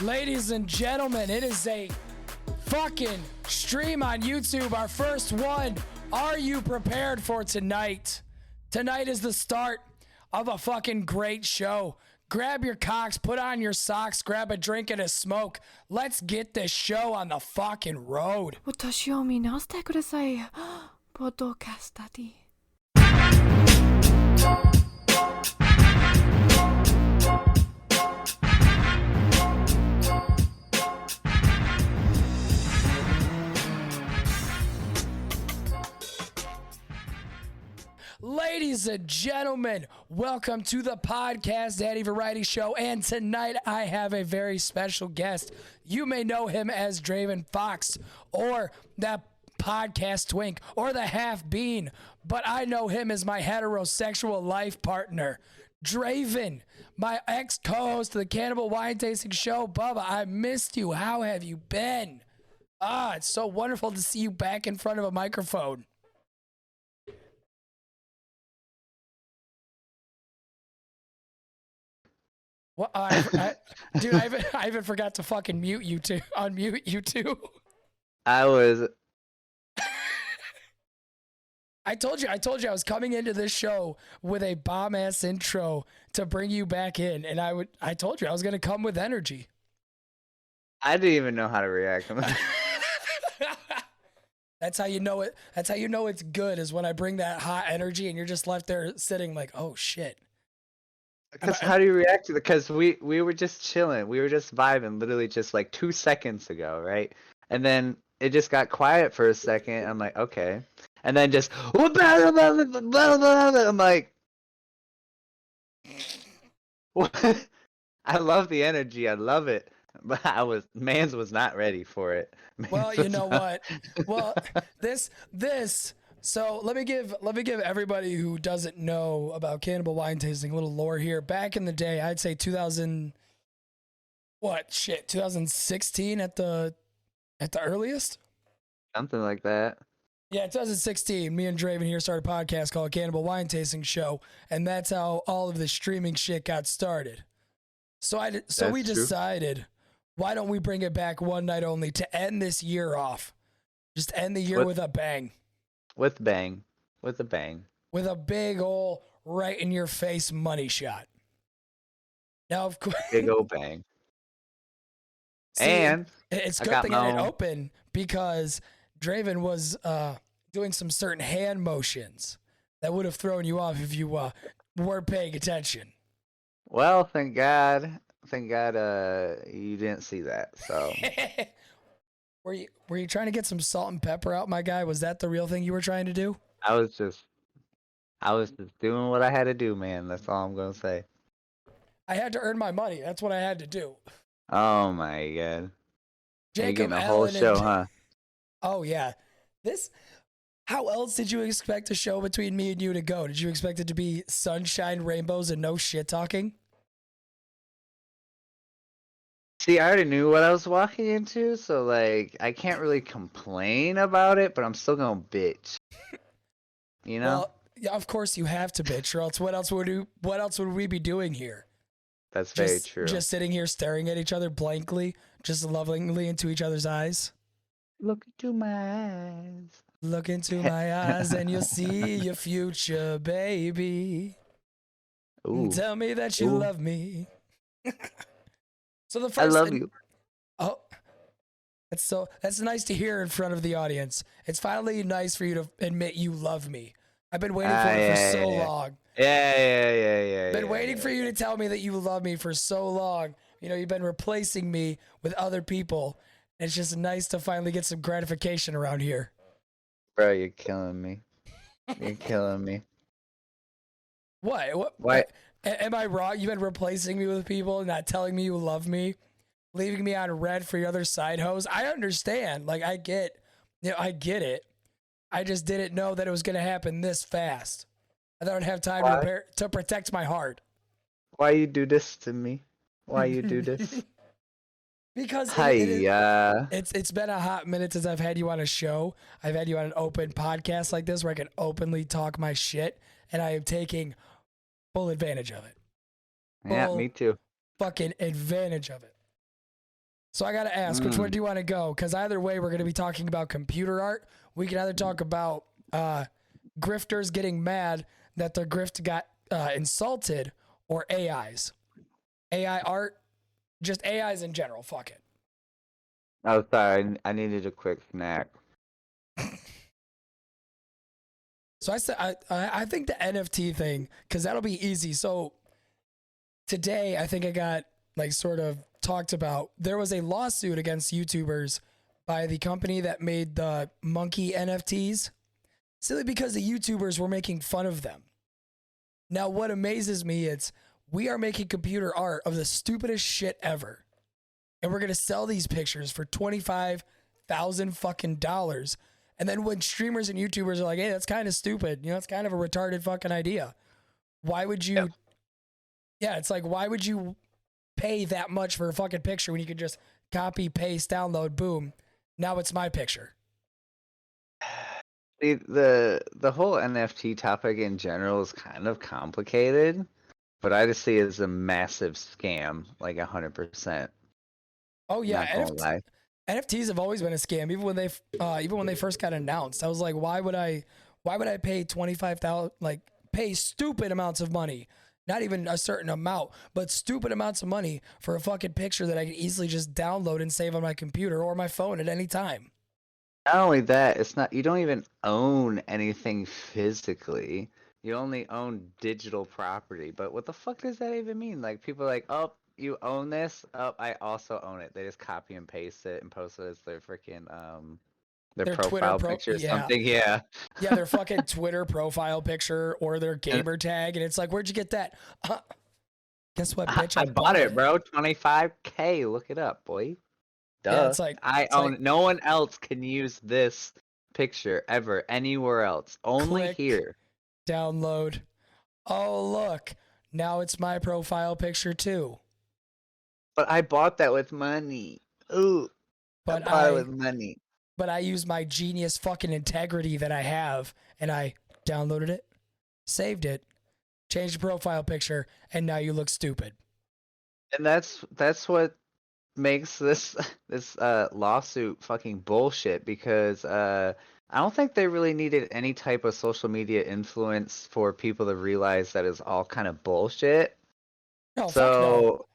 Ladies and gentlemen, it is a fucking stream on YouTube, our first one. Are you prepared for tonight? Tonight is the start of a fucking great show. Grab your cocks, put on your socks, grab a drink and a smoke. Let's get this show on the fucking road. お年を見直してください。ポッドキャスタディ。Ladies and gentlemen, welcome to the Podcast Daddy Variety Show. And tonight I have a very special guest. You may know him as Draven Fox or that podcast twink or the half bean, but I know him as my heterosexual life partner, Draven, my ex co-host of the Cannibal Wine Tasting Show. Bubba, I missed you. How have you been? It's so wonderful to see you back in front of a microphone. Well, dude, I even forgot to fucking mute you too. Unmute you too. I told you I was coming into this show with a bomb ass intro to bring you back in, and I told you I was gonna come with energy. I didn't even know how to react. That's how you know it. That's how you know it's good, is when I bring that hot energy and you're just left there sitting like, oh shit. Because how do you react to it? Because we were just chilling. We were just vibing literally just like 2 seconds ago, right? And then it just got quiet for a second. I'm like, okay. And then just, I'm like, what? I love the energy. I love it. But Mans was not ready for it. Well, you know what? Well, So let me give everybody who doesn't know about Cannibal Wine Tasting a little lore here. Back in the day, I'd say 2016 at the earliest? Something like that. Yeah, 2016, me and Draven here started a podcast called Cannibal Wine Tasting Show, and that's how all of the streaming shit got started. So we decided, why don't we bring it back one night only to end this year off? Just end the year with a bang. With a bang. With a big ol' right in your face money shot. Now, of course. Big ol' bang. See, and it's good thing I didn't open, because Draven was doing some certain hand motions that would have thrown you off if you weren't paying attention. Well, thank God you didn't see that. So Were you trying to get some salt and pepper out, my guy? Was that the real thing you were trying to do? I was just doing what I had to do, man. That's all I'm gonna say. I had to earn my money. That's what I had to do. Oh my God. Jacob, you're getting a whole show, huh? Oh yeah. How else did you expect a show between me and you to go? Did you expect it to be sunshine, rainbows, and no shit talking? See, I already knew what I was walking into, so like I can't really complain about it, but I'm still gonna bitch. You know? Well, yeah, of course you have to bitch, or else what else would we be doing here? That's very true. Just sitting here staring at each other blankly, just lovingly into each other's eyes. Look into my eyes. Look into my eyes and you'll see your future, baby. Ooh. Tell me that you love me. So the first I love you. Oh, that's nice to hear in front of the audience. It's finally nice for you to admit you love me. I've been waiting for it for so long. Yeah. Been waiting for you to tell me that you love me for so long. You know, you've been replacing me with other people. It's just nice to finally get some gratification around here. Bro, you're killing me. You're killing me. What? Am I wrong? You've been replacing me with people, not telling me you love me, leaving me on red for your other side hoes. I understand. Like, I get it. I just didn't know that it was going to happen this fast. I thought I'd have time to protect my heart. Why you do this to me? Why you do this? Because it's been a hot minute since I've had you on a show. I've had you on an open podcast like this where I can openly talk my shit, and I am taking full advantage of it. Yeah, me too. Fucking advantage of it. So I got to ask, which one do you want to go? Because either way, we're going to be talking about computer art. We can either talk about grifters getting mad that their grift got insulted, or AIs. AI art, just AIs in general. Fuck it. Oh, sorry. I needed a quick snack. So I think the NFT thing, because that'll be easy. So today, I think I got like sort of talked about, there was a lawsuit against YouTubers by the company that made the monkey NFTs, simply because the YouTubers were making fun of them. Now, what amazes me is we are making computer art of the stupidest shit ever, and we're gonna sell these pictures for $25,000 fucking dollars. And then when streamers and YouTubers are like, "Hey, that's kind of stupid," you know, it's kind of a retarded fucking idea. Why would you? Yeah, it's like, why would you pay that much for a fucking picture when you could just copy, paste, download, boom? Now it's my picture. See, the whole NFT topic in general is kind of complicated, but I just see it as a massive scam, like 100%. Oh yeah, Not gonna lie. NFTs have always been a scam. Even when they first got announced, I was like, why would I pay 25,000, like pay stupid amounts of money? Not even a certain amount, but stupid amounts of money for a fucking picture that I could easily just download and save on my computer or my phone at any time. Not only that, it's not, you don't even own anything physically. You only own digital property. But what the fuck does that even mean? Like, people are like, "Oh, you own this? Oh, I also own it." They just copy and paste it and post it as their freaking their Their profile picture or something. Yeah. Yeah, their fucking Twitter profile picture or their gamer tag, and it's like, where'd you get that? Guess what, bitch? I bought it, bro. 25K. Look it up, boy. Duh. Yeah, it's like I own it. No one else can use this picture ever anywhere else. Only click, here. download. Oh, look. Now it's my profile picture too. But I bought that with money. Ooh. But I bought it with money. But I use my genius fucking integrity that I have, and I downloaded it, saved it, changed the profile picture, and now you look stupid. And that's what makes this lawsuit fucking bullshit, because I don't think they really needed any type of social media influence for people to realize that it's all kind of bullshit. No, fuck So no.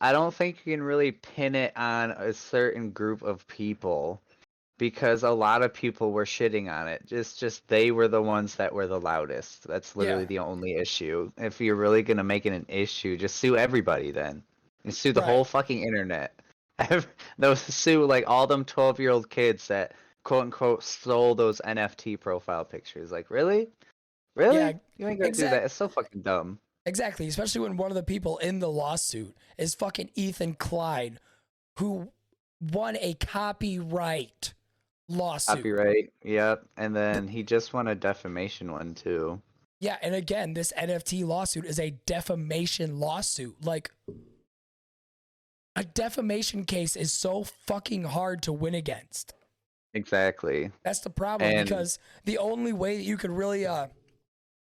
I don't think you can really pin it on a certain group of people, because a lot of people were shitting on it. Just they were the ones that were the loudest. That's literally Yeah. the only issue. If you're really gonna make it an issue, just sue everybody then. And sue the Right. whole fucking internet. Those sue like all them 12-year-old kids that quote unquote stole those NFT profile pictures. Like, really? Really? Yeah, You ain't gonna do that. It's so fucking dumb. exactly. Especially when one of the people in the lawsuit is fucking Ethan Klein, who won a copyright lawsuit. Copyright, yep. And then he just won a defamation one too. Yeah, and again, this NFT lawsuit is a defamation lawsuit. Like, a defamation case is so fucking hard to win against. Exactly. That's the problem, And because the only way that you could really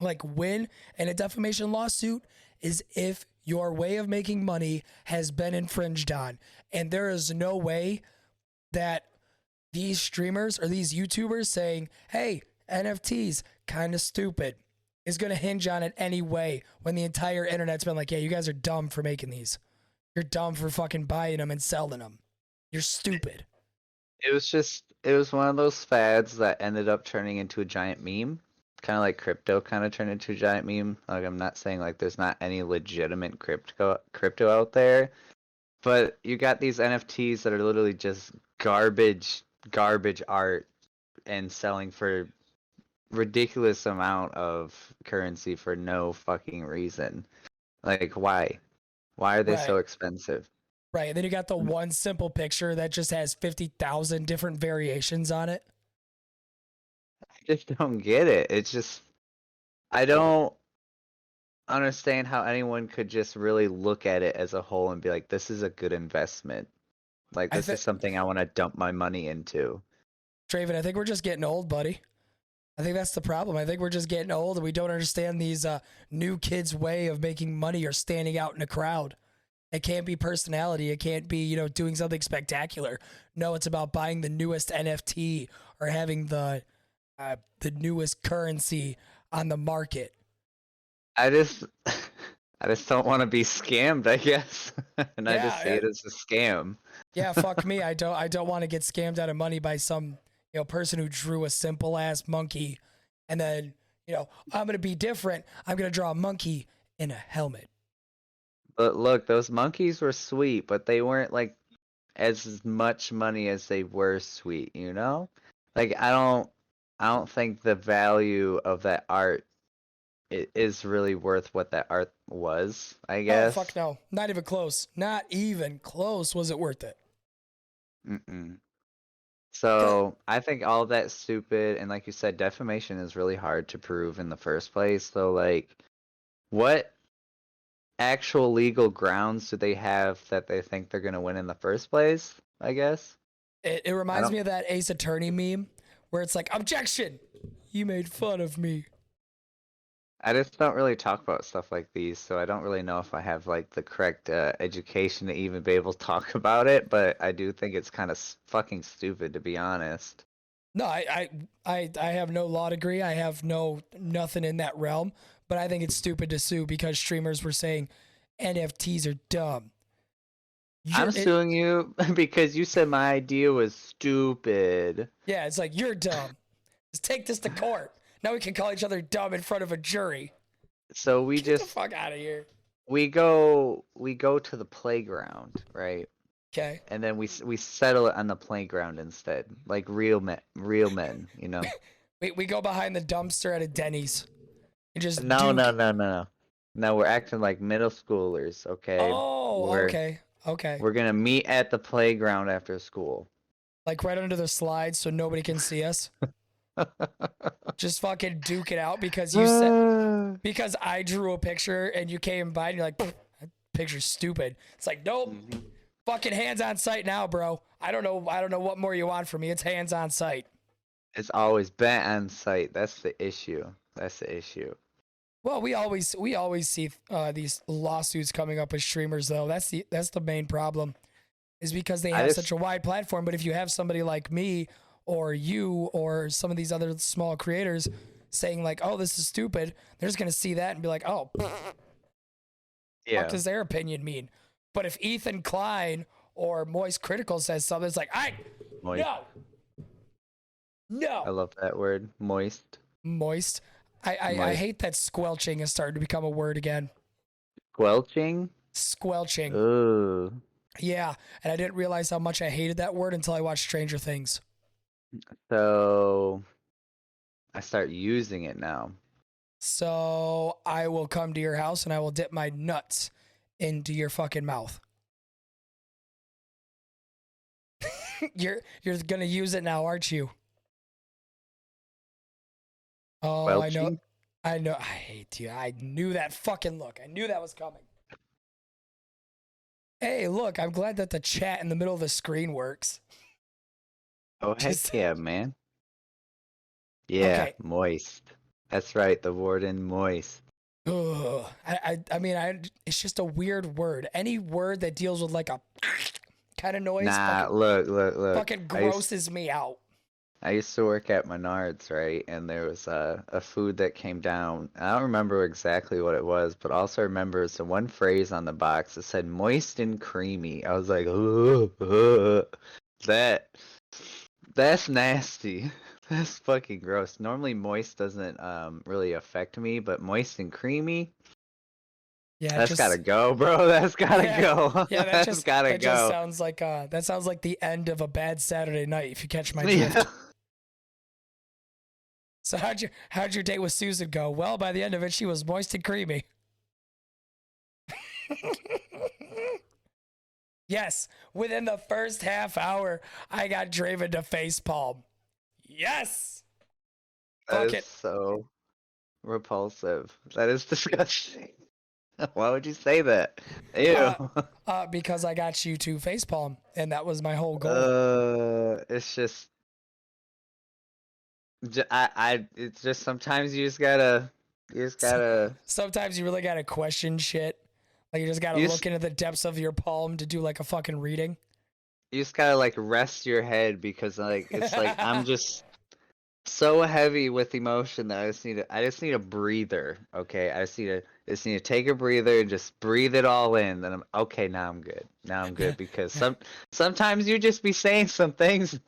like win in a defamation lawsuit is if your way of making money has been infringed on. And there is no way that these streamers or these YouTubers saying, "Hey, NFTs, kind of stupid," is going to hinge on it anyway, when the entire internet's been like, "Yeah, you guys are dumb for making these. You're dumb for fucking buying them and selling them. You're stupid." it was one of those fads that ended up turning into a giant meme. Kind of like crypto kind of turned into a giant meme. Like, I'm not saying like there's not any legitimate crypto out there, but you got these NFTs that are literally just garbage art and selling for ridiculous amount of currency for no fucking reason. Like, why? Why are they so Right. expensive? Right. And then you got the one simple picture that just has 50,000 different variations on it. I just don't get it. It's just, I don't understand how anyone could just really look at it as a whole and be like, this is a good investment. Like, this is something I want to dump my money into. Draven, I think we're just getting old, buddy. I think that's the problem. I think we're just getting old and we don't understand these new kids' way of making money or standing out in a crowd. It can't be personality. It can't be, doing something spectacular. No, it's about buying the newest NFT or having the newest currency on the market. I just I just don't want to be scammed, I guess. And I just see Yeah, it as a scam. yeah, fuck me. I don't want to get scammed out of money by some, person who drew a simple ass monkey and then, I'm going to be different. I'm going to draw a monkey in a helmet. But look, those monkeys were sweet, but they weren't like as much money as they were sweet, you know? Like I don't think the value of that art is really worth what that art was, I Oh, guess. fuck no. Not even close. Not even close. Was it worth it? Mm-mm. Good. So I think all of that's stupid, and like you said, defamation is really hard to prove in the first place. So like, what actual legal grounds do they have that they think they're gonna win in the first place? I guess. It I reminds don't. me of that Ace Attorney meme where it's like, objection! You made fun of me. I just don't really talk about stuff like these, so I don't really know if I have like the correct education to even be able to talk about it. But I do think it's kind of fucking stupid, to be honest. No, I have no law degree. I have nothing in that realm. But I think it's stupid to sue because streamers were saying NFTs are dumb. I'm suing you because you said my idea was stupid. Yeah, it's like you're dumb. Let's take this to court. Now we can call each other dumb in front of a jury. So we Get the just fuck out of here. we go to the playground, right? Okay. And then we settle it on the playground instead, like real men, you know. We go behind the dumpster at a Denny's and just No, duke. no, no, no, no. No, we're acting like middle schoolers, okay? Oh, We're okay. Okay. we're gonna meet at the playground after school. Like right under the slides so nobody can see us. Just fucking duke it out because because I drew a picture and you came by and you're like, that picture's stupid. It's like, nope. Mhm. Fucking hands on site now, bro. I don't know what more you want from me. It's hands on site. It's always been on site. That's the issue. That's the issue. Well, we always see these lawsuits coming up with streamers though. That's the main problem, is because they I have just such a wide platform. But if you have somebody like me or you or some of these other small creators saying like, "Oh, this is stupid," they're just gonna see that and be like, "Oh, yeah. what does their opinion mean?" But if Ethan Klein or Moist Critical says something, it's like, Moist. no, I love that word, moist. moist. I Moist. hate that squelching is starting to become a word again. Squelching? Squelching. Ooh. Yeah, and I didn't realize how much I hated that word until I watched Stranger Things. So I start using it now. So I will come to your house and I will dip my nuts into your fucking mouth. You're gonna use it now, aren't you? Oh, Squelching? I know. I hate you. I knew that fucking look. I knew that was coming. Hey, look, I'm glad that the chat in the middle of the screen works. Oh, heck Just- yeah, man. Yeah, Okay. moist. That's right, the warden moist. Ugh. I mean, it's just a weird word. Any word that deals with like a kind of noise Nah, look. fucking grosses me out. I used to work at Menards, right? And there was a food that came down. I don't remember exactly what it was, but also remember it's the one phrase on the box that said moist and creamy. I was like, that's nasty. That's fucking gross. Normally moist doesn't really affect me, but moist and creamy, Yeah, that's gotta go, bro. That's gotta go. Yeah, that That's just gotta that just go. sounds like the end of a bad Saturday night. If you catch my Yeah. drift. So how'd your date with Susan go? Well, by the end of it, she was moist and creamy. Yes, within the first half hour, I got Draven to facepalm. Yes. That Fuck is it. so repulsive. That is disgusting. Why would you say that? Ew. Because I got you to facepalm, and that was my whole goal. It's just, it's just sometimes you just gotta. Sometimes you really gotta question shit. Like you just gotta You look into the depths of your palm to do like a fucking reading. you just gotta like rest your head because like it's like I'm just so heavy with emotion that I just need a breather. Okay, just need to take a breather and just breathe it all in. Then I'm okay. Now I'm good. Now I'm good because sometimes you just be saying some things.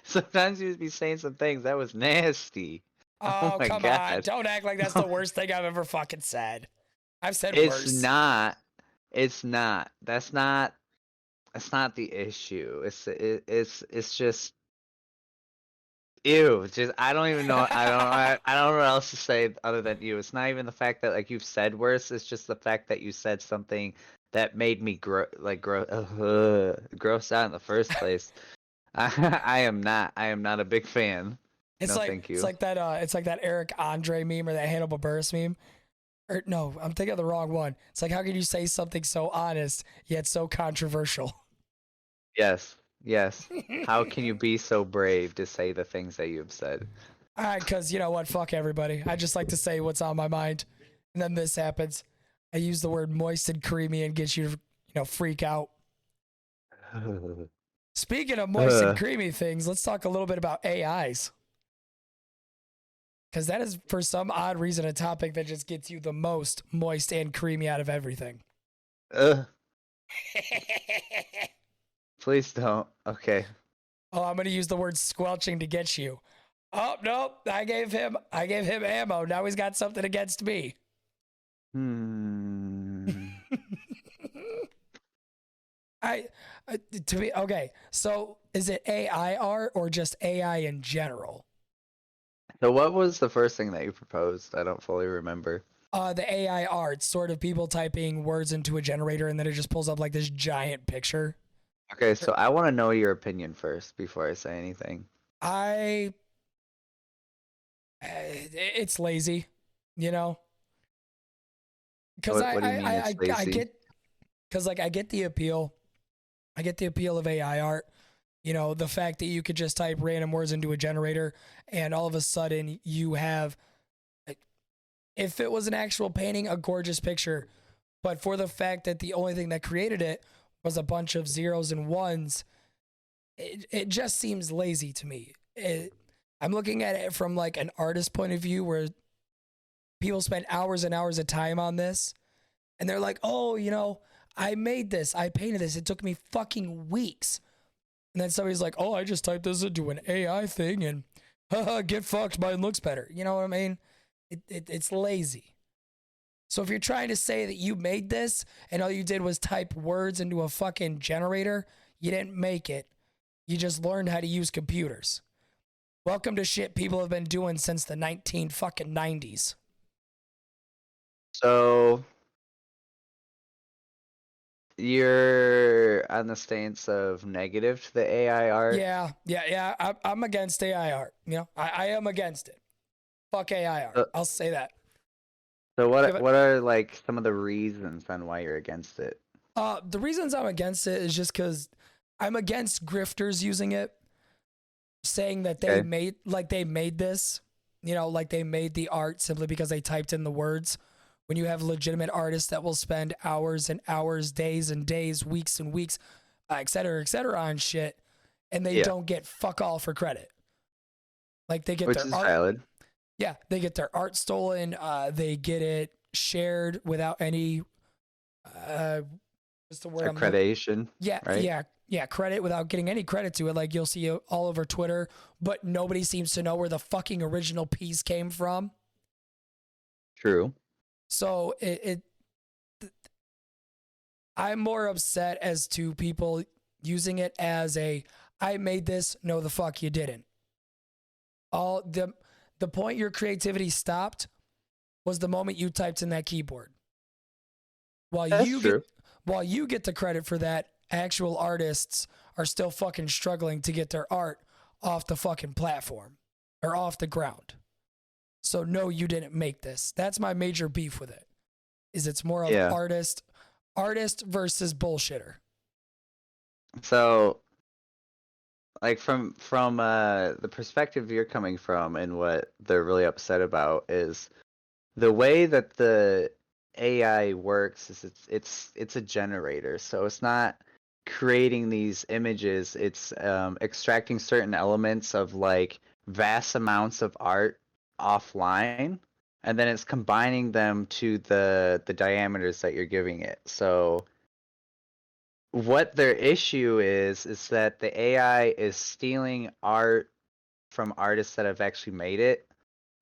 Sometimes you just be saying some things that was nasty. Oh Oh, my come on. god. Don't act like that's the worst thing I've ever fucking said. I've said It's worse. not. It's not. That's not the issue. It's just ew. Just I don't even know. I don't know what else to say other than you. It's not even the fact that like you've said worse. It's just the fact that you said something that made me gross out in the first place. I am not. I am not a big fan. No, thank you. It's like that Eric Andre meme or that Hannibal Buress meme. Or no, I'm thinking of the wrong one. It's like, how can you say something so honest yet so controversial? Yes. Yes. How can you be so brave to say the things that you have said? All right, because you know what? Fuck everybody. I just like to say what's on my mind. And then this happens. I use the word moist and creamy and get you to, freak out. Speaking of moist and creamy things, let's talk a little bit about AIs. Because that is, for some odd reason, a topic that just gets you the most moist and creamy out of everything. Please don't. Okay. Oh, I'm going to use the word squelching to get you. Oh, no, I gave him ammo. Now he's got something against me. Okay. So is it AI art or just AI in general? So what was the first thing that you proposed? I don't fully remember. The AI art, sort of people typing words into a generator and then it just pulls up like this giant picture. Okay, so I want to know your opinion first before I say anything. It's lazy, because What do you mean it's lazy? I get the appeal. I get the appeal of AI art. The fact that you could just type random words into a generator and all of a sudden you have, if it was an actual painting, a gorgeous picture. But for the fact that the only thing that created it was a bunch of zeros and ones, it just seems lazy to me. I'm looking at it from like an artist point of view where people spend hours and hours of time on this and they're like, oh, I made this, I painted this, it took me fucking weeks. And then somebody's like, oh, I just typed this into an AI thing and haha, get fucked, mine looks better. You know what I mean? It's lazy. So if you're trying to say that you made this and all you did was type words into a fucking generator, you didn't make it. You just learned how to use computers. Welcome to shit people have been doing since the 90s. So you're on the stance of negative to the AI art? Yeah. I'm against AI art. I am against it. Fuck AI art. I'll say that. So what are like some of the reasons on why you're against it? The reasons I'm against it is just because I'm against grifters using it, saying that they made this, like they made the art simply because they typed in the words. When you have legitimate artists that will spend hours and hours, days and days, weeks and weeks, et cetera, on shit, and they don't get fuck all for credit. Like they get Which their is art. valid. Yeah, they get their art stolen. They get it shared without any what's the word? Accreditation. Right? Yeah, credit without getting any credit to it. Like you'll see it all over Twitter, but nobody seems to know where the fucking original piece came from. True. So I'm more upset as to people using it as I made this. No, the fuck you didn't. The point your creativity stopped was the moment you typed in that keyboard. While you get the credit for that, actual artists are still fucking struggling to get their art off the fucking platform or off the ground. So no, you didn't make this. That's my major beef with it. Is it's more of artist versus bullshitter. So like from the perspective you're coming from and what they're really upset about is the way that the AI works is it's a generator, so it's not creating these images. It's extracting certain elements of like vast amounts of art offline, and then it's combining them to the diameters that you're giving it. So what their issue is that the AI is stealing art from artists that have actually made it,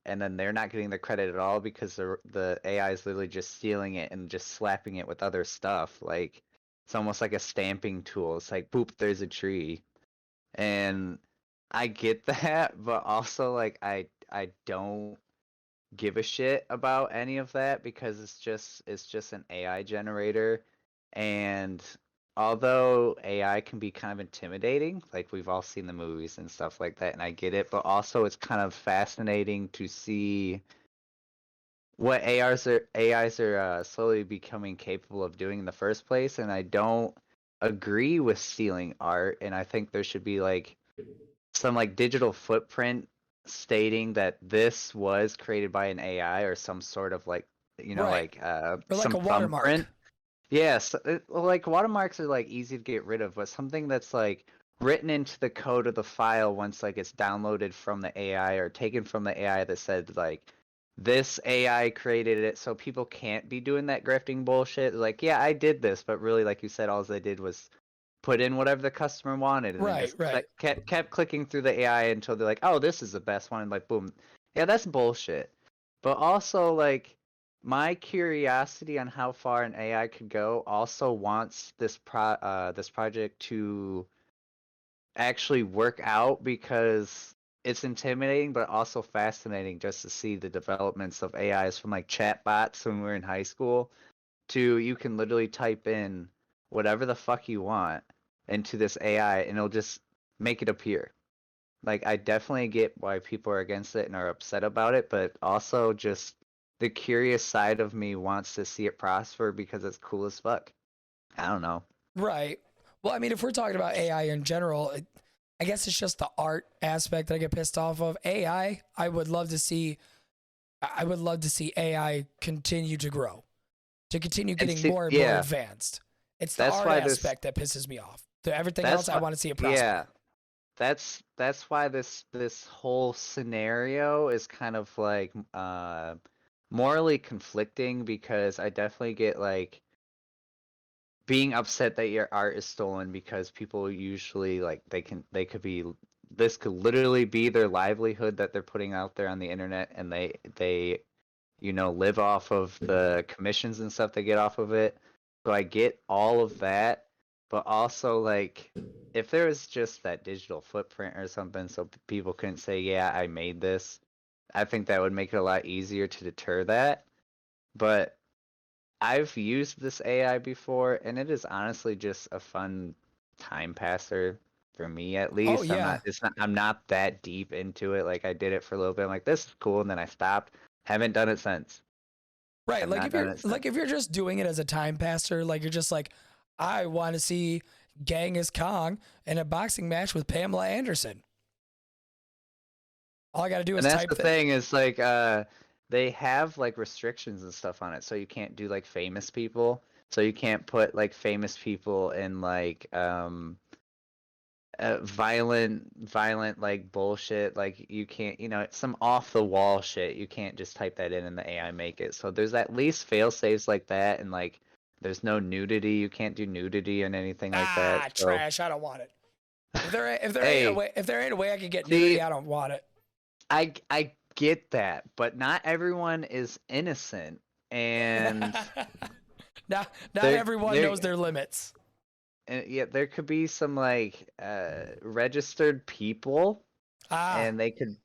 and then they're not getting the credit at all because the AI is literally just stealing it and just slapping it with other stuff. Like it's almost like a stamping tool. It's like boop, there's a tree. And I get that, but also like I don't give a shit about any of that because it's just an AI generator. And although AI can be kind of intimidating, like we've all seen the movies and stuff like that, and I get it, but also it's kind of fascinating to see what AIs are slowly becoming capable of doing in the first place. And I don't agree with stealing art, and I think there should be like some like digital footprint stating that this was created by an AI or some sort of like Right. like Or like some a watermark. thumbprint. Yes, well, like watermarks are like easy to get rid of, but something that's like written into the code of the file once like it's downloaded from the AI or taken from the AI that said like this AI created it, so people can't be doing that grifting bullshit. Like, yeah, I did this, but really, like you said, all they did was put in whatever the customer wanted and then Right, just right. kept clicking through the AI until they're like, oh, this is the best one, and like boom. Yeah, that's bullshit. But also like my curiosity on how far an AI could go also wants this project to actually work out because it's intimidating but also fascinating just to see the developments of AIs from like chatbots when we were in high school to you can literally type in whatever the fuck you want into this AI and it'll just make it appear. Like I definitely get why people are against it and are upset about it, but also just the curious side of me wants to see it prosper because it's cool as fuck. I don't know. Right. Well, I mean, if we're talking about AI in general, I guess it's just the art aspect that I get pissed off of. AI, I would love to see. I would love to see AI continue to grow, to continue And getting see, more and more yeah, advanced. It's the that's art why this aspect that pisses me off. To everything else, that's I why want to see it yeah, prosper. that's why this whole scenario is kind of like morally conflicting because I definitely get like being upset that your art is stolen because people usually like they could be this could literally be their livelihood that they're putting out there on the internet and they live off of the commissions and stuff they get off of it. So I get all of that, but also like if there was just that digital footprint or something so people couldn't say, yeah, I made this, I think that would make it a lot easier to deter that. But I've used this AI before, and it is honestly just a fun time passer for me at Oh least. yeah, I'm not that deep into it. Like I did it for a little bit. I'm like, this is cool, and then I stopped. Haven't done it since. right. Have Like not if done you're it since. like if you're just doing it as a time passer, like you're just like, I want to see Genghis Khan in a boxing match with Pamela Anderson. All I got to do And is that's type the that. thing is like they have like restrictions and stuff on it, so you can't do like famous people. So you can't put like famous people in like violent like bullshit. Like you can't, some off the wall shit. You can't just type that in and the AI make it. So there's at least fail safes like that, and like there's no nudity. You can't do nudity and anything like that. Ah, So trash. I don't want it. hey, If there ain't a way I can get nudity, see, I don't want it. I get that, but not everyone is innocent, and Not there everyone there knows their limits. and yeah, there could be some like registered people Ah, and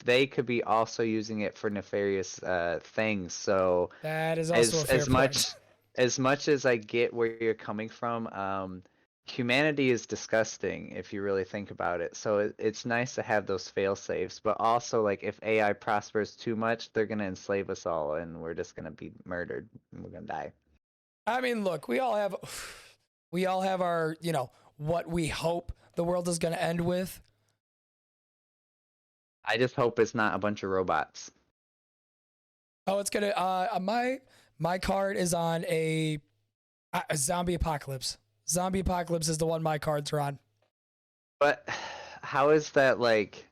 they could be also using it for nefarious things. So that is also a as fair as point. much as much as I get where you're coming from, humanity is disgusting if you really think about it. So it's nice to have those fail safes, but also like if AI prospers too much, they're gonna enslave us all, and we're just gonna be murdered and we're gonna die. I mean, look, we all have our, what we hope the world is going to end with. I just hope it's not a bunch of robots. Oh, it's gonna. My My card is on a zombie apocalypse. Zombie apocalypse is the one my cards are on. But how is that like?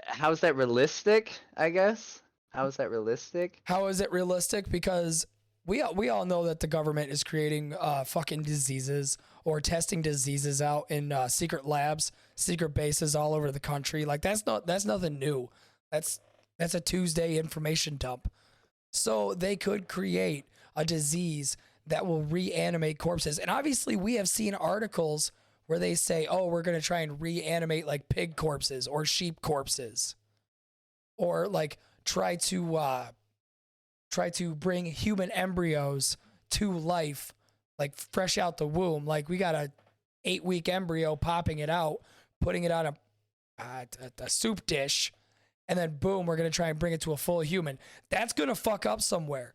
How is that realistic? I guess. How is that realistic? How is it realistic? Because we all know that the government is creating fucking diseases or testing diseases out in secret labs, secret bases all over the country. Like that's nothing new. That's a Tuesday information dump. So they could create a disease that will reanimate corpses. And obviously we have seen articles where they say, oh, we're going to try and reanimate like pig corpses or sheep corpses, or like try to bring human embryos to life, like fresh out the womb. Like we got a 8-week embryo, popping it out, putting it on a soup dish, and then boom, we're going to try and bring it to a full human. That's going to fuck up somewhere.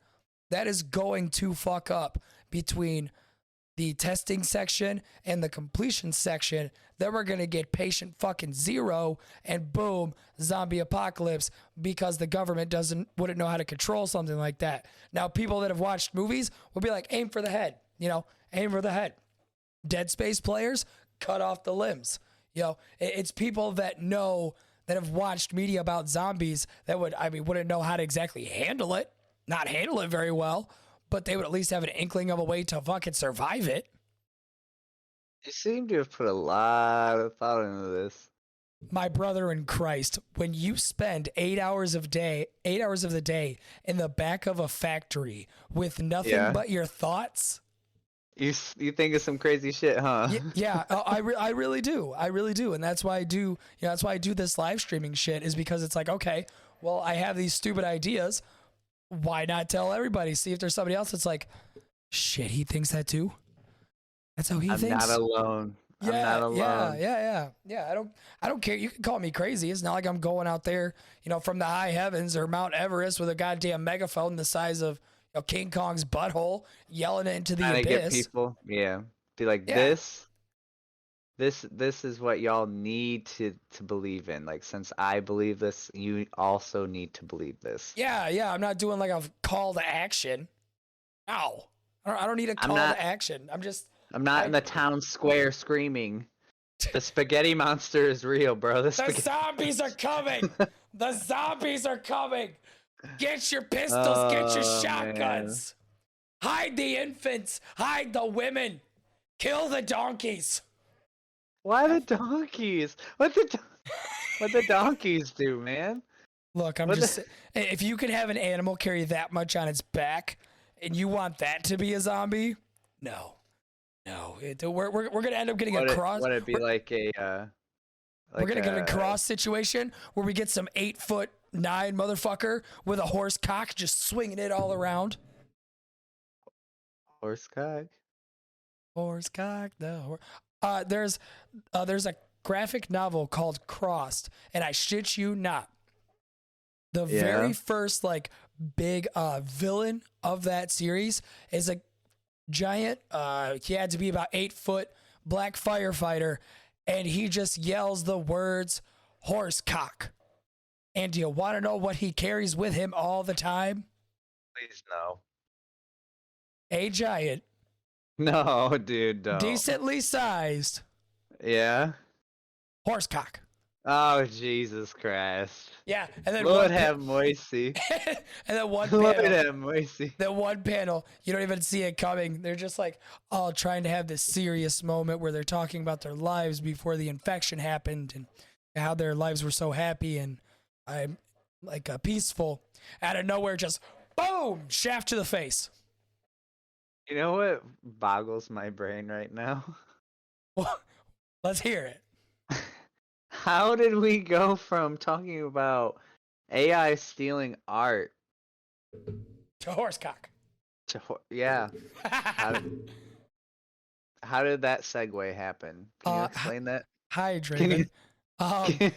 That is going to fuck up between the testing section and the completion section. Then we're going to get patient fucking 0 and boom, zombie apocalypse, because the government wouldn't know how to control something like that. Now, people that have watched movies will be like, aim for the head, aim for the head. Dead Space players, cut off the limbs. It's people that have watched media about zombies that wouldn't know how to exactly not handle it very well, but they would at least have an inkling of a way to fucking survive it. You seem to have put a lot of thought into this. My brother in Christ, when you spend 8 hours of the day in the back of a factory with nothing but your thoughts. You think of some crazy shit, huh? Yeah, I really do. I really do. And that's why I do, that's why I do this live streaming shit, is because it's like, okay, well, I have these stupid ideas. Why not tell everybody? See if there's somebody else that's like, shit, he thinks that too. That's how he thinks. I'm not alone. I'm not alone. Yeah. I don't care. You can call me crazy. It's not like I'm going out there, from the high heavens or Mount Everest with a goddamn megaphone the size of King Kong's butthole, yelling it into the abyss. Get people, be like, this is what y'all need to believe in. Like, since I believe this, you also need to believe this. Yeah. I'm not doing like a call to action. No, I don't need a call to action. I'm not in the town square screaming, the spaghetti monster is real, bro. The zombies are coming. The zombies are coming. Get your pistols, get your shotguns. Man. Hide the infants, hide the women, kill the donkeys. Why the donkeys? What the donkeys do, man? Look, if you can have an animal carry that much on its back and you want that to be a zombie, no. We're gonna end up getting a cross. Would it be like a we're gonna get a cross situation where we get some 8'9" motherfucker with a horse cock just swinging it all around. Horse cock. No. There's a graphic novel called Crossed, and I shit you not, the very first big villain of that series is a giant. He had to be about 8 foot black firefighter, and he just yells the words horse cock. And do you want to know what he carries with him all the time? Please no. A giant. No, dude, don't. Decently sized. Yeah. Horse cock. Oh, Jesus Christ. Yeah, and then Lord have mercy. And then one Lord panel. have mercy. Then one panel, you don't even see it coming. They're just all trying to have this serious moment where they're talking about their lives before the infection happened and how their lives were so happy and peaceful. Out of nowhere, just boom, shaft to the face. You know what boggles my brain right now? Well, let's hear it. How did we go from talking about AI stealing art to horsecock? Yeah. How did that segue happen? Can you explain that? Hi, Draven. Welcome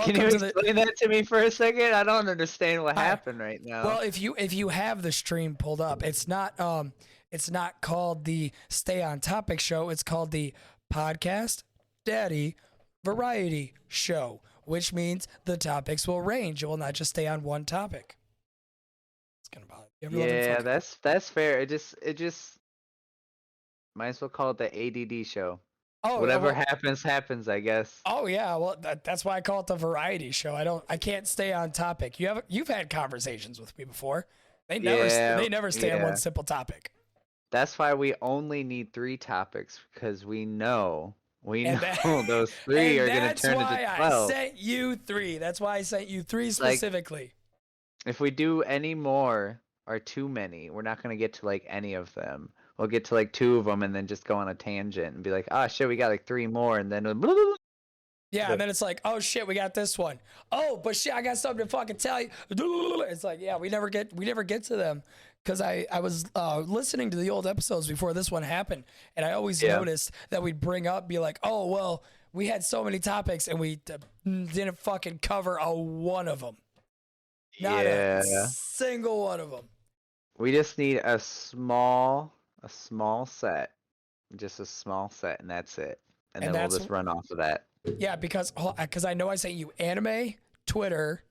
can you to explain that to me for a second? I don't understand what happened right now. Well, if you have the stream pulled up, it's not called the Stay on Topic show. It's called the Podcast Daddy Variety Show, which means the topics will range. It will not just stay on one topic. It's gonna bother me. Yeah, that's fair. It just might as well call it the ADD show. Oh, Whatever well, happens, I guess. oh yeah, well that's why I call it the variety show. I can't stay on topic. You've had conversations with me before. They never stay on one simple topic. That's why we only need 3 topics, because we know those 3 are going to turn into 12. That's why I sent you 3. That's why I sent you 3 specifically. Like, if we do any more or too many, we're not going to get to like any of them. We'll get to like 2 of them and then just go on a tangent and be like, oh shit, we got like 3 more, and then yeah, and then it's like, oh shit, we got this one. Oh, but shit, I got something to fucking tell you. It's like, yeah, we never get to them. Because I was listening to the old episodes before this one happened, and I always noticed that we'd bring up, be like, oh, well, we had so many topics, and we didn't fucking cover one of them. Not a single one of them. We just need a small set. Just a small set, and that's it. And then we'll just run off of that. Yeah, because I know I sent you anime, Twitter,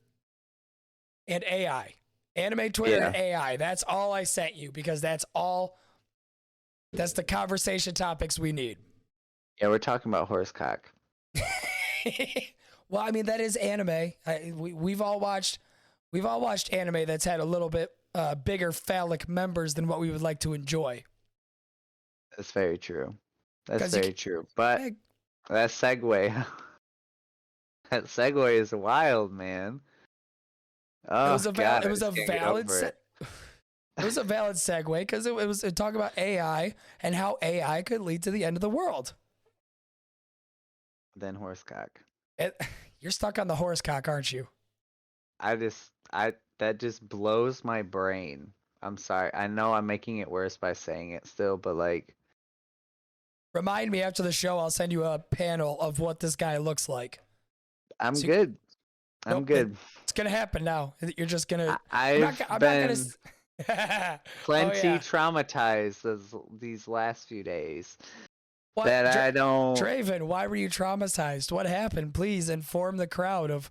and AI. Anime, Twitter, and AI. That's all I sent you, because that's the conversation topics we need. Yeah, we're talking about horsecock. Well, I mean, that is anime. We've all watched anime that's had a little bit bigger phallic members than what we would like to enjoy. That's very true. That's very true. But that segue, is wild, man. Oh, it was a valid segue, because it was talking about AI and how AI could lead to the end of the world. Then horsecock. You're stuck on the horsecock, aren't you? That just blows my brain. I'm sorry. I know I'm making it worse by saying it still, but like, remind me after the show. I'll send you a panel of what this guy looks like. I'm good. It's gonna happen now. You're just gonna. I've been plenty traumatized these last few days. What? That I don't. Draven, why were you traumatized? What happened? Please inform the crowd of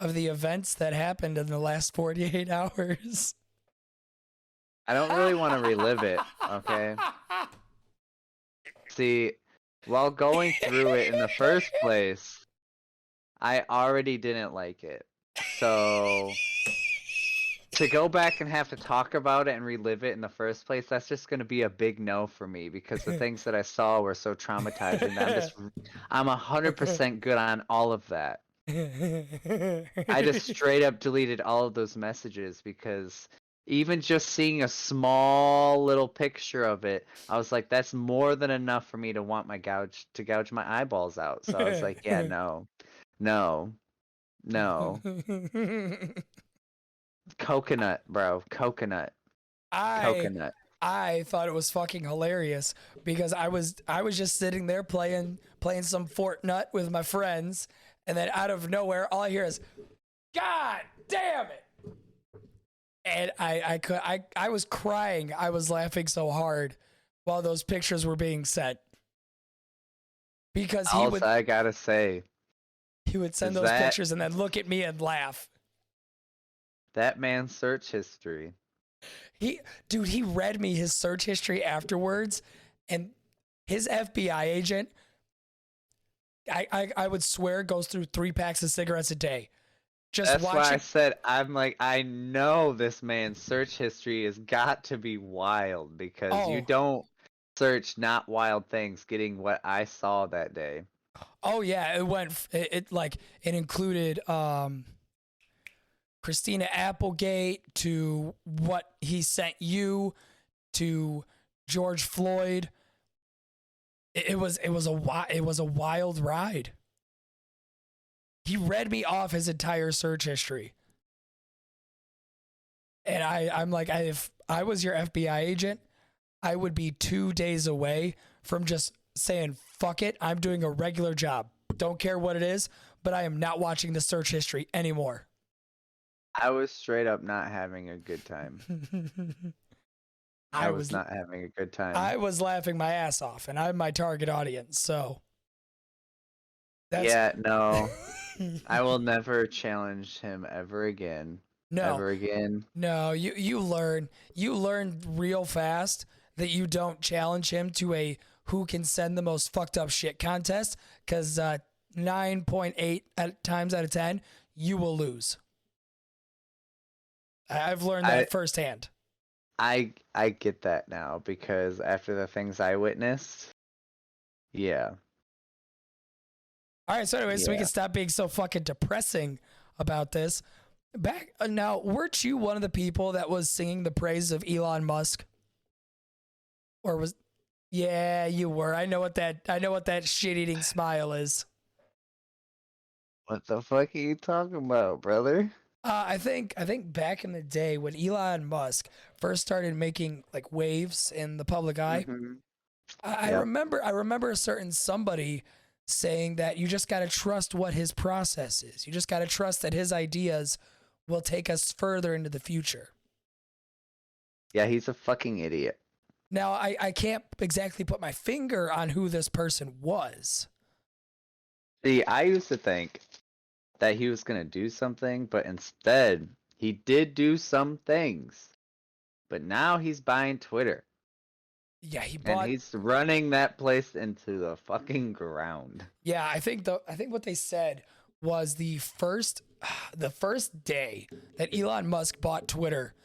the events that happened in the last 48 hours. I don't really want to relive it. Okay. See, while going through it in the first place, I already didn't like it. So to go back and have to talk about it and relive it in the first place, that's just going to be a big no for me, because the things that I saw were so traumatizing. I'm 100% good on all of that. I just straight up deleted all of those messages, because even just seeing a small little picture of it, I was like, that's more than enough for me to want gouge my eyeballs out. So I was like, yeah, no. Coconut, bro. Coconut. I thought it was fucking hilarious, because I was just sitting there playing some Fortnite with my friends, and then out of nowhere, all I hear is, God damn it! And I was crying. I was laughing so hard while those pictures were being sent, because I gotta say, he would send those pictures and then look at me and laugh. That man's search history. He read me his search history afterwards, and his FBI agent, I would swear, goes through 3 packs of cigarettes a day. That's why I said, I'm like, I know this man's search history has got to be wild, because you don't search not wild things getting what I saw that day. Oh yeah, it included Christina Applegate, to what he sent you, to George Floyd. It was a wild ride. He read me off his entire search history. And I'm like, if I was your FBI agent, I would be 2 days away from just saying, fuck it, I'm doing a regular job. Don't care what it is, but I am not watching the search history anymore. I was straight up not having a good time. I was not having a good time. I was laughing my ass off, and I'm my target audience, so. Yeah, no. I will never challenge him ever again. No, Ever again. no, you learn real fast that you don't challenge him to a who can send the most fucked up shit contest, because 9.8 times out of 10 you will lose. I've learned I that firsthand. I get that now because after the things I witnessed, yeah. All right, so anyway, so we Yeah. can stop being so fucking depressing about this. Back now, weren't you one of the people that was singing the praises of Elon Musk? Or was Yeah, you were. I know what that shit-eating smile is. What the fuck are you talking about, brother? I think back in the day when Elon Musk first started making like waves in the public eye, Mm-hmm. I Yep. remember a certain somebody saying that you just got to trust what his process is. You just got to trust that his ideas will take us further into the future. Yeah, he's a fucking idiot. Now, I can't exactly put my finger on who this person was. See, I used to think that he was gonna do something, but instead he did do some things. But now he's buying Twitter. Yeah, he And bought. he's running that place into the fucking ground. Yeah, I think what they said was the first day that Elon Musk bought Twitter,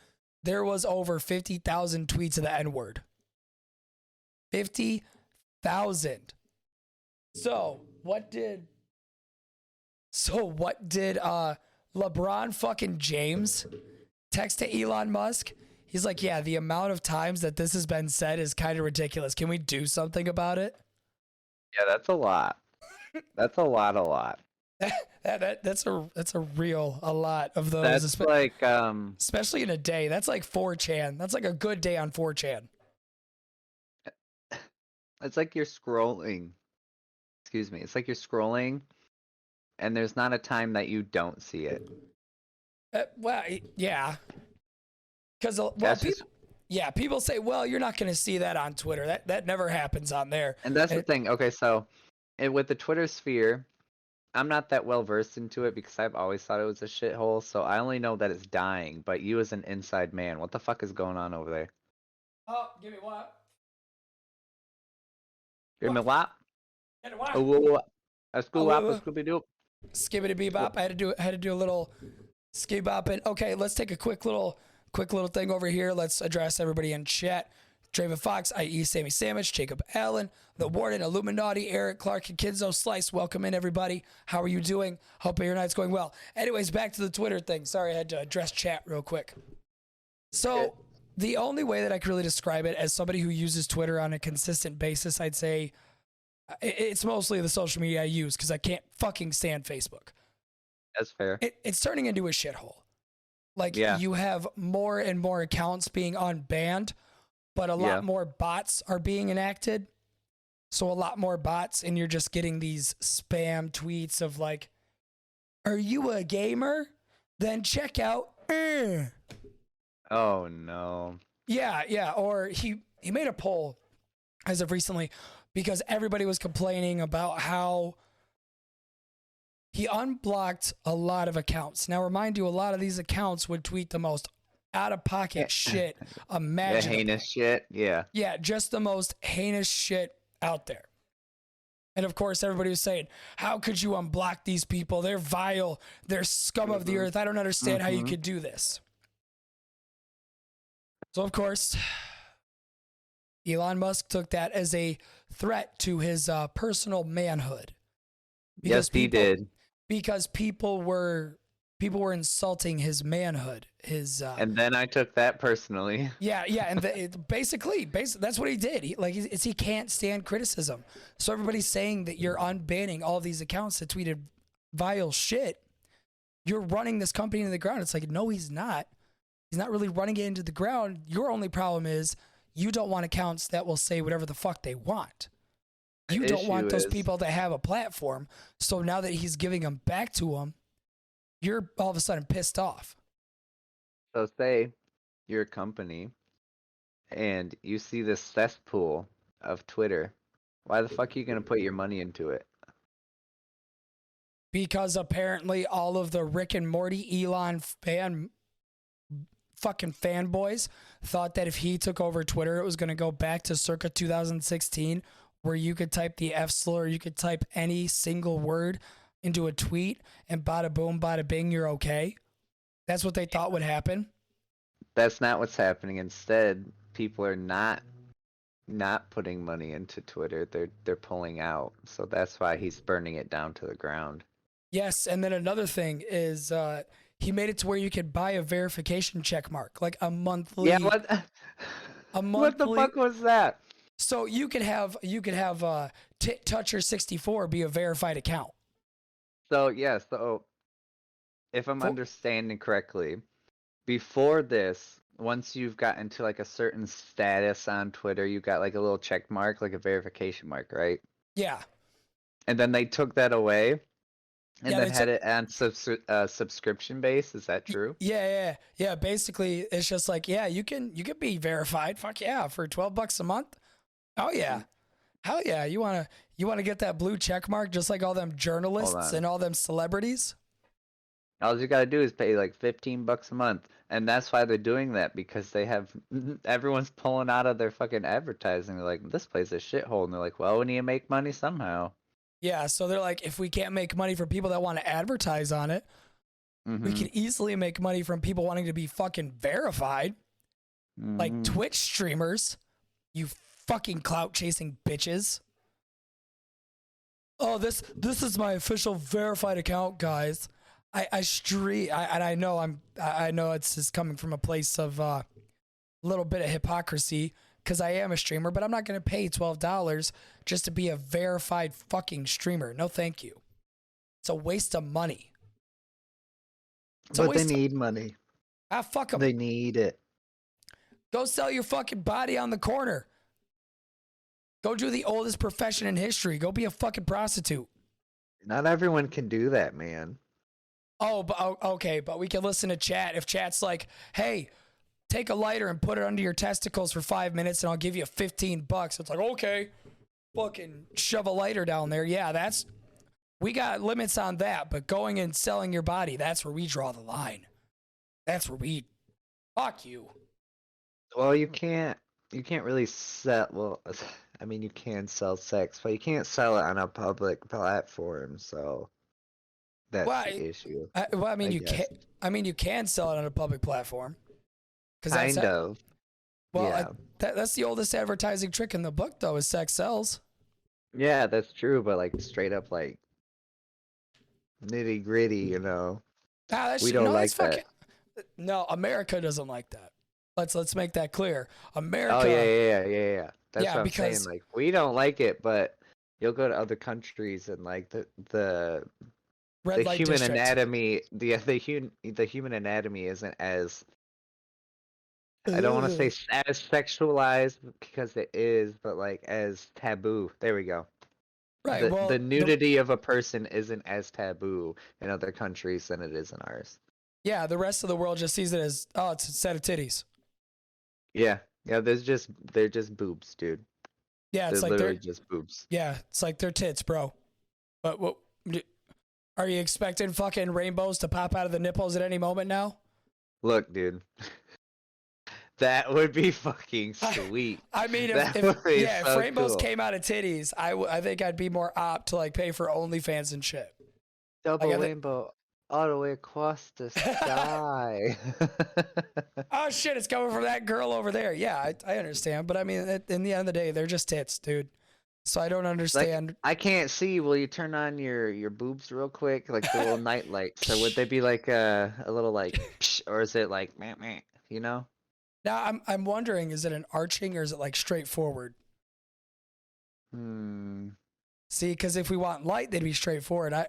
there was over 50,000 tweets of the N-word. 50,000. So what did LeBron fucking James text to Elon Musk? He's like, yeah, the amount of times that this has been said is kind of ridiculous. Can we do something about it? Yeah, that's a lot. That's a lot. That's a lot of those, That's like especially in a day. That's like 4chan. That's like a good day on 4chan. it's like you're scrolling. Excuse me. It's like you're scrolling and there's not a time that you don't see it. Well, yeah, because That's just people say, well, you're not going to see that on Twitter. That never happens on there. and that's the And thing. Okay, so with the Twitter sphere, I'm not that well versed into it because I've always thought it was a shithole, so I only know that it's dying, but you as an inside man, what the fuck is going on over there? oh, give me what? Give me What? what? Get it what? Oh, whoa, whoa. A Oh, screw up, a Scooby Doo. skibbity bebop. I had to do a little skib bopping. Okay, let's take a quick little thing over here. Let's address everybody in chat. Draven Fox, i.e. Sammy Sandwich, Jacob Allen, The Warden, Illuminati, Eric Clark, and Kidzo Slice. Welcome in, everybody. How are you doing? Hope your night's going well. Anyways, back to the Twitter thing. Sorry, I had to address chat real quick. So, the only way that I can really describe it as somebody who uses Twitter on a consistent basis, I'd say it's mostly the social media I use because I can't fucking stand Facebook. That's fair. It's turning into a shithole. Like, Yeah. you have more and more accounts being unbanned, but a lot Yeah. more bots are being enacted. So a lot more bots, and you're just getting these spam tweets of like, are you a gamer? Then check out. Oh no. Yeah. Or he made a poll as of recently because everybody was complaining about how he unblocked a lot of accounts. Now, remind you, a lot of these accounts would tweet the most out of pocket shit The imaginable. heinous shit. Yeah. Yeah, just the most heinous shit out there. And of course, everybody was saying, how could you unblock these people? They're vile. They're scum of the earth. I don't understand how you could do this. So, of course, Elon Musk took that as a threat to his personal manhood. Yes, he did. Because people were insulting his manhood. And then I took that personally. Yeah, and basically, that's what he did. He can't stand criticism. So everybody's saying that you're unbanning all these accounts that tweeted vile shit. You're running this company into the ground. It's like, no, he's not. He's not really running it into the ground. Your only problem is you don't want accounts that will say whatever the fuck they want. You don't want those people to have a platform. So now that he's giving them back to them, you're all of a sudden pissed off. So say you're a company and you see this cesspool of Twitter. Why the fuck are you gonna put your money into it? because apparently all of the Rick and Morty Elon fucking fanboys thought that if he took over Twitter, it was going to go back to circa 2016, where you could type the F slur, you could type any single word into a tweet, and bada boom, bada bing, you're okay. That's what they thought would happen. That's not what's happening. Instead, people are not putting money into Twitter. They're pulling out. So that's why he's burning it down to the ground. Yes, and then another thing is he made it to where you could buy a verification check mark, like a monthly. Yeah, what? A monthly. What the fuck was that? So you could have Toucher 64 be a verified account. So yes, so if I'm understanding correctly, before this, once you've gotten to like a certain status on Twitter, you got like a little check mark, like a verification mark, right? Yeah. And then they took that away, and then had it on subscription base. Is that true? Yeah. Basically, it's just like, yeah, you can be verified. Fuck yeah, for $12 a month. Oh yeah, hell yeah. You wanna get that blue check mark, just like all them journalists and all them celebrities. All you gotta do is pay like $15 a month, and that's why they're doing that, because they have everyone's pulling out of their fucking advertising. They're like, this place is a shithole, and they're like, well, we need to make money somehow. Yeah, so they're like, if we can't make money for people that want to advertise on it, we can easily make money from people wanting to be fucking verified, like Twitch streamers. You fucking clout chasing bitches. Oh, this is my official verified account, guys. I stream, and I know it's just coming from a place of a little bit of hypocrisy, because I am a streamer, but I'm not going to pay $12 just to be a verified fucking streamer. No, thank you. It's a waste of money. But they need money. Ah, fuck them. They need it. Go sell your fucking body on the corner. Go do the oldest profession in history. Go be a fucking prostitute. Not everyone can do that, man. Oh, but okay, but we can listen to chat. If chat's like, hey, take a lighter and put it under your testicles for 5 minutes and I'll give you $15. It's like, okay, fucking shove a lighter down there. Yeah, we got limits on that, but going and selling your body, that's where we draw the line. That's where fuck you. Well, you can't really sell, well, I mean, you can sell sex, but you can't sell it on a public platform, so that's the issue. You can sell it on a public platform. Kind of. Well, yeah. That's the oldest advertising trick in the book, though, is sex sells. Yeah, that's true, but like straight up, like nitty gritty, you know. We don't like that. No, America doesn't like that. Let's make that clear. America. Oh yeah. That's what I'm saying. Like, we don't like it, but you'll go to other countries and like the human anatomy, the human anatomy isn't as, I don't want to say as sexualized, because it is, but like as taboo. There we go. Right. The nudity of a person isn't as taboo in other countries than it is in ours. Yeah, the rest of the world just sees it as, oh, it's a set of titties. Yeah, they're just boobs, dude. Yeah, it's they're like literally just boobs. Yeah, it's like they're tits, bro. But what are you expecting? Fucking rainbows to pop out of the nipples at any moment now? Look, dude. That would be fucking sweet. I mean, if rainbows came out of titties, I think I'd be more apt to like pay for OnlyFans and shit. Double rainbow all the way across the sky. Oh shit, it's coming from that girl over there. Yeah, I understand, but I mean, in the end of the day, they're just tits, dude. So I don't understand. Like, I can't see. Will you turn on your boobs real quick, like the little night lights? So would they be like a little like, or is it like meh, you know? Now I'm wondering, is it an arching or is it like straightforward? See, because if we want light, they'd be straightforward. I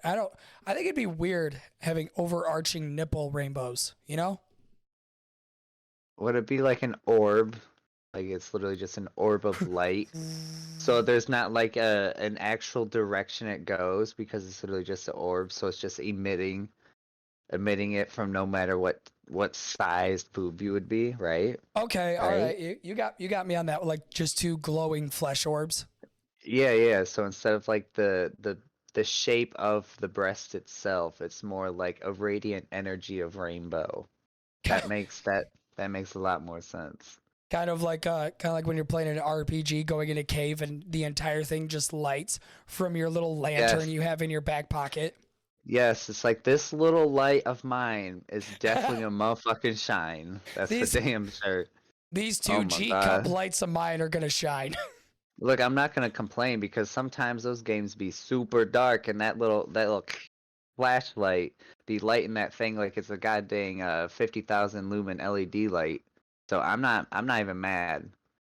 think it'd be weird having overarching nipple rainbows, you know? Would it be like an orb? Like it's literally just an orb of light. So there's not like an actual direction it goes, because it's literally just an orb, so it's just emitting it from no matter what sized boob you would be, right? Okay, all right. You got me on that, like just two glowing flesh orbs. Yeah. So instead of like the the shape of the breast itself. It's more like a radiant energy of rainbow. That makes a lot more sense. Kind of like when you're playing an RPG, going in a cave and the entire thing just lights from your little lantern you have in your back pocket. Yes, it's like this little light of mine is definitely a motherfucking shine. That's for damn sure. These two G-cup lights of mine are gonna shine. Look, I'm not gonna complain because sometimes those games be super dark and that little flashlight be lighting that thing like it's a goddamn 50,000 lumen LED light. So I'm not even mad.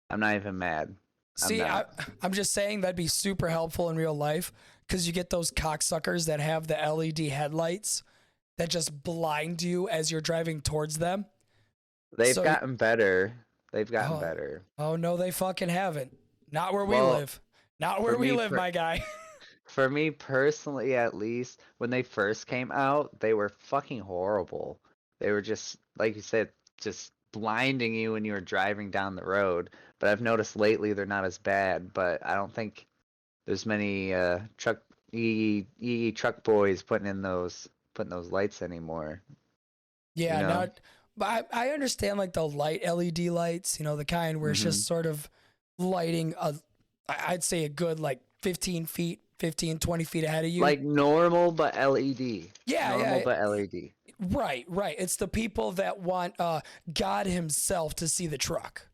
I'm not even mad. See, I'm just saying that'd be super helpful in real life because you get those cocksuckers that have the LED headlights that just blind you as you're driving towards them. They've gotten better. They've gotten better. Oh, no, they fucking haven't. Not where we live. Not where we live, my guy. For me personally, at least, when they first came out, they were fucking horrible. They were just, like you said, just blinding you when you were driving down the road. But I've noticed lately they're not as bad. But I don't think there's many truck boys putting those lights anymore. Yeah, not. But I understand like the light LED lights, the kind where it's just sort of lighting I'd say a good like 15 feet, 15, 20 feet ahead of you. Like normal but LED. Yeah, normal but LED. Right. It's the people that want God himself to see the truck.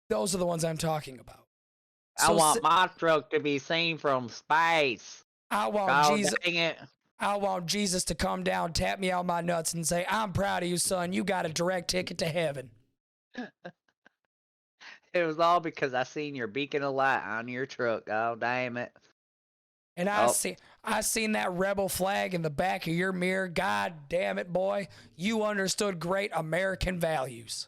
Those are the ones I'm talking about. I want my truck to be seen from space. I want Jesus. Dang it. I want Jesus to come down, tap me on my nuts, and say, "I'm proud of you, son. You got a direct ticket to heaven." It was all because I seen your beacon of light on your truck. Oh, damn it. And I seen that rebel flag in the back of your mirror. God damn it, boy. You understood great American values.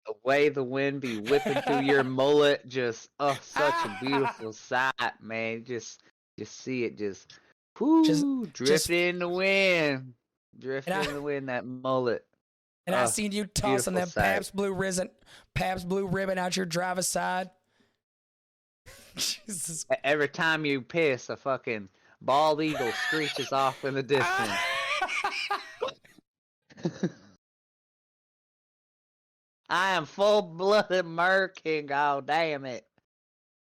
The way the wind be whipping through your mullet, just, such a beautiful sight, man. Just see it drifting in the wind. Drifting in the wind, that mullet. And I seen you tossing that Pabst Blue Ribbon out your driver's side. Jesus. Every time you piss, a fucking bald eagle screeches off in the distance. I am full-blooded American. Oh, damn it.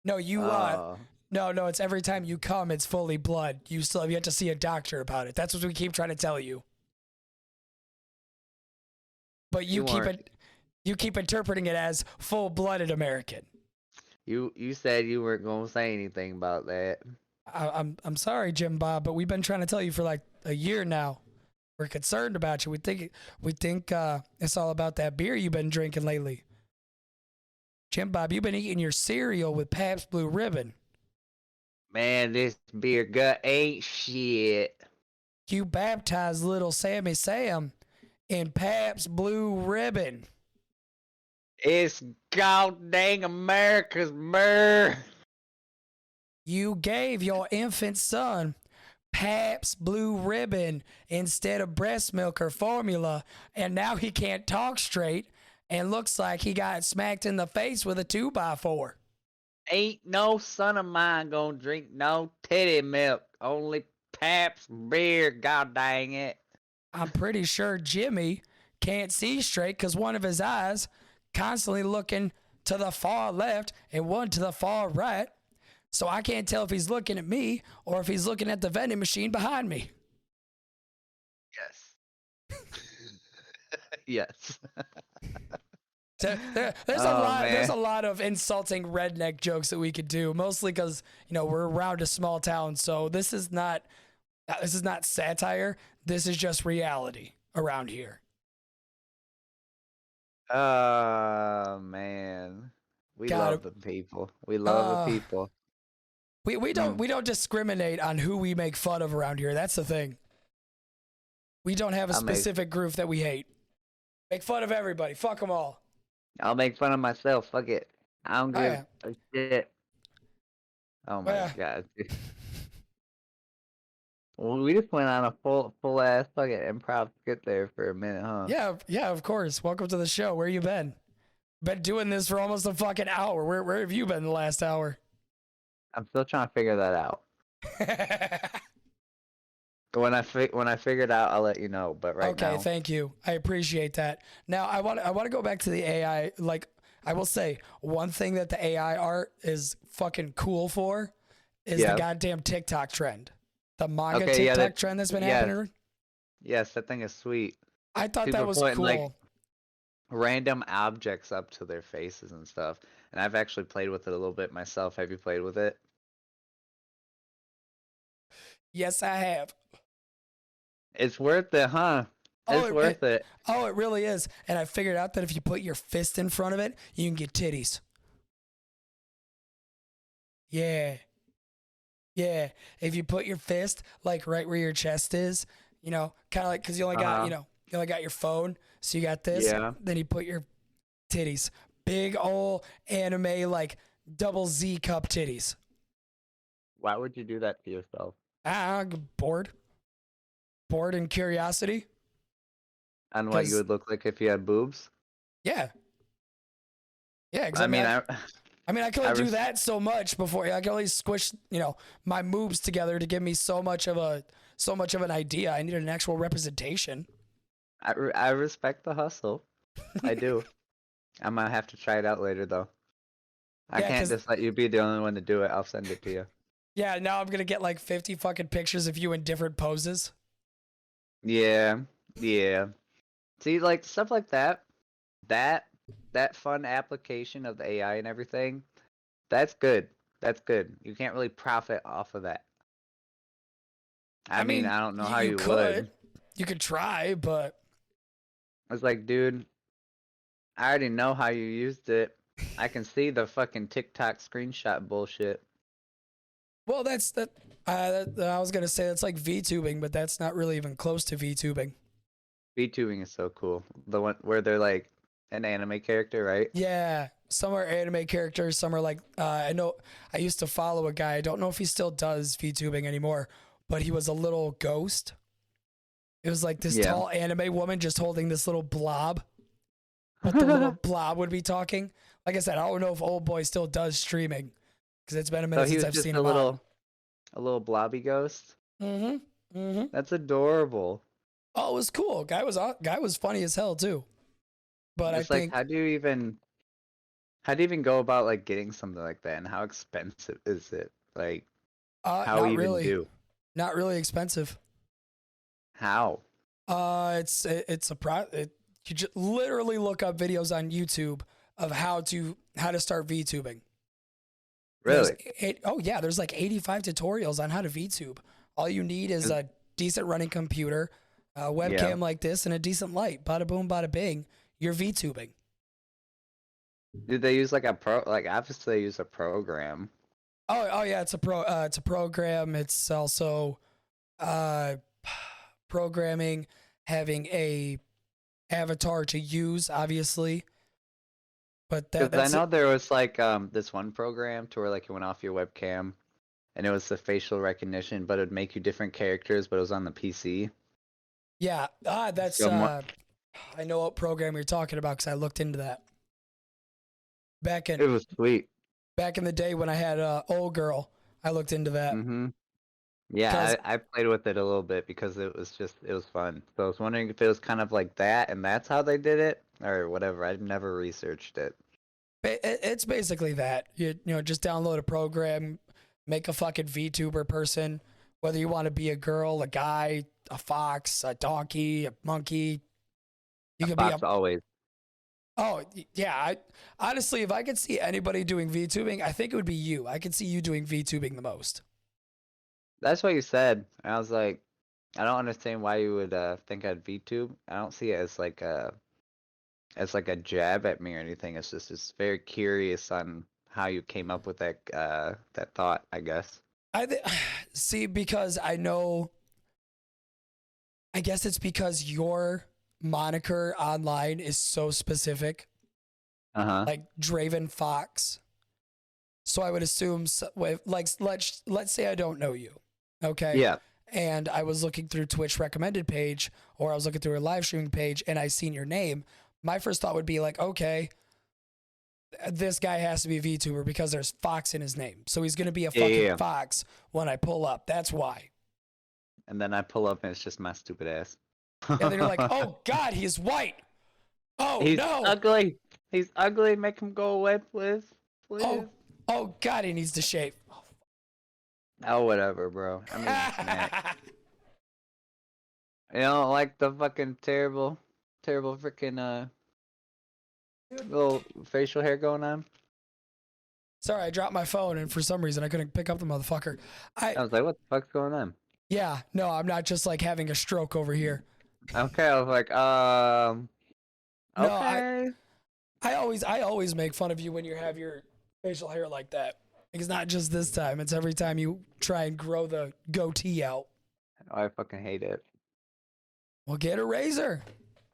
No, you are. No, it's every time you come, it's fully blood. You still have yet to see a doctor about it. That's what we keep trying to tell you. But you keep interpreting it as full-blooded American. You said you weren't gonna say anything about that. I'm sorry, Jim Bob, but we've been trying to tell you for like a year now. We're concerned about you. We think it's all about that beer you've been drinking lately. Jim Bob, you've been eating your cereal with Pabst Blue Ribbon. Man, this beer gut ain't shit. You baptized little Sammy Sam in Pabst Blue Ribbon. It's god dang America's beer. You gave your infant son Pabst Blue Ribbon instead of breast milk or formula, and now he can't talk straight and looks like he got smacked in the face with a 2x4. Ain't no son of mine gonna drink no titty milk. Only Pabst beer, god dang it. I'm pretty sure Jimmy can't see straight because one of his eyes constantly looking to the far left and one to the far right. So I can't tell if he's looking at me or if he's looking at the vending machine behind me. Yes. Yes. There's a lot of insulting redneck jokes that we could do, mostly because we're around a small town, so this is not satire. This is just reality around here. Oh man, we love the people. We love the people. We don't discriminate on who we make fun of around here. That's the thing. We don't have a specific group that we hate. Make fun of everybody. Fuck them all. I'll make fun of myself. Fuck it. I don't give a shit. Oh my god. Well, we just went on a full ass fucking improv skit there for a minute, huh? Yeah, of course. Welcome to the show. Where you been? Been doing this for almost a fucking hour. Where have you been the last hour? I'm still trying to figure that out. When I figure it out, I'll let you know. But right Okay, now, thank you. I appreciate that. Now I want to go back to the AI. Like I will say, one thing that the AI art is fucking cool for is the yeah. goddamn TikTok trend, the manga Okay, yeah, TikTok trend that's been yes, happening. yes, that thing is sweet. I thought that People was putting like cool. random objects up to their faces and stuff. And I've actually played with it a little bit myself. Have you played with it? Yes, I have. It's worth it, huh? Oh, It's worth it. it really is. And I figured out that if you put your fist in front of it, you can get titties. Yeah. Yeah. If you put your fist like right where your chest is, kind of like because you only got, Uh-huh. you only got your phone, so you got this. Yeah. Then you put your titties, big old anime like double Z cup titties. Why would you do that to yourself? Bored, bored and curiosity. On what you Because would look like if you had boobs? yeah, yeah. Because I mean, I mean, I can I only do res- that so much before I can only squish, my moves together to give me so much of an idea. I need an actual representation. I respect the hustle. I do. I might have to try it out later though. I Yeah, can't because just let you be the only one to do it. I'll send it to you. yeah, now I'm gonna get like 50 fucking pictures of you in different poses. Yeah. Yeah. See, like stuff like that, that that fun application of the AI and everything, that's good. That's good. You can't really profit off of that. I I mean, mean, I don't know how you you would. you could try, but It's like, dude, I already know how you used it. I can see the fucking TikTok screenshot bullshit. well, that's that. I was gonna say that's like VTubing, but that's not really even close to VTubing. VTubing is so cool. The one where they're like an anime character, right? Yeah, some are anime characters, some are like I know I used to follow a guy. I don't know if he still does VTubing anymore, but he was a little ghost. It was like this Yeah. tall anime woman just holding this little blob, but the little blob would be talking. Like I said, I don't know if old boy still does streaming because it's been a So minute he since was I've just seen him on. a little blobby ghost. Mm-hmm. Mm-hmm. That's adorable. Oh, it was cool. Guy was funny as hell too. But I It's like think how do you even go about like getting something like that and how expensive is it? Like how not even really, do? not really expensive. How? It's a you just literally look up videos on YouTube of how to start VTubing. There's Really? there's like 85 tutorials on how to VTube. All you need is Is- a decent running computer, a Yeah. webcam like this, and a decent light. Bada boom, bada bing. You're VTubing. Did they use like a pro like obviously they use a program. Oh yeah, it's a program. It's also uh, programming, having a avatar to use, obviously. But Because I that's know it. there was like this one program to where like it went off your webcam and it was the facial recognition, but it'd make you different characters, but it was on the PC. Yeah, that's So I know what program you're talking about because I looked into that back in it was sweet. back in the day when I had old girl. I looked into that Mm-hmm. Yeah, because I played with it a little bit because it was fun. So I was wondering if it was kind of like that and that's how they did it or whatever. I've never researched it. it's basically that just download a program, make a fucking VTuber person, whether you want to be a girl, a guy, a fox, a donkey, a monkey. You could be a Fox always. oh yeah. I honestly, if I could see anybody doing VTubing, I think it would be you. I could see you doing VTubing the most. That's what you said. And I was like, I don't understand why you would think I'd VTube. I don't see it as like a jab at me or anything. It's just very curious on how you came up with that thought, I guess. See because I know. I guess it's because your moniker online is so specific, Uh-huh. like Draven Fox. So I would assume, like, let's say I don't know you, okay, Yeah. and I was looking through Twitch recommended page, or I was looking through a live streaming page, and I seen your name. My first thought would be like, okay, this guy has to be a VTuber because there's Fox in his name. So he's gonna be a Yeah, fucking yeah. fox when I pull up. That's why. And then I pull up and it's just my stupid ass. And then you're like, oh God, he's white. Oh He's no. ugly. He's ugly. Make him go away, please. Please. Oh God, he needs to shave. Oh, whatever, bro. I mean, snack. You don't like the fucking terrible freaking little facial hair going on? Sorry, I dropped my phone and for some reason I couldn't pick up the motherfucker. I was like, what the fuck's going on? Yeah, no, I'm not just like having a stroke over here. Okay, I was like, okay. No, I always make fun of you when you have your facial hair like that. It's not just this time, it's every time you try and grow the goatee out. Oh, I fucking hate it. Well, get a razor.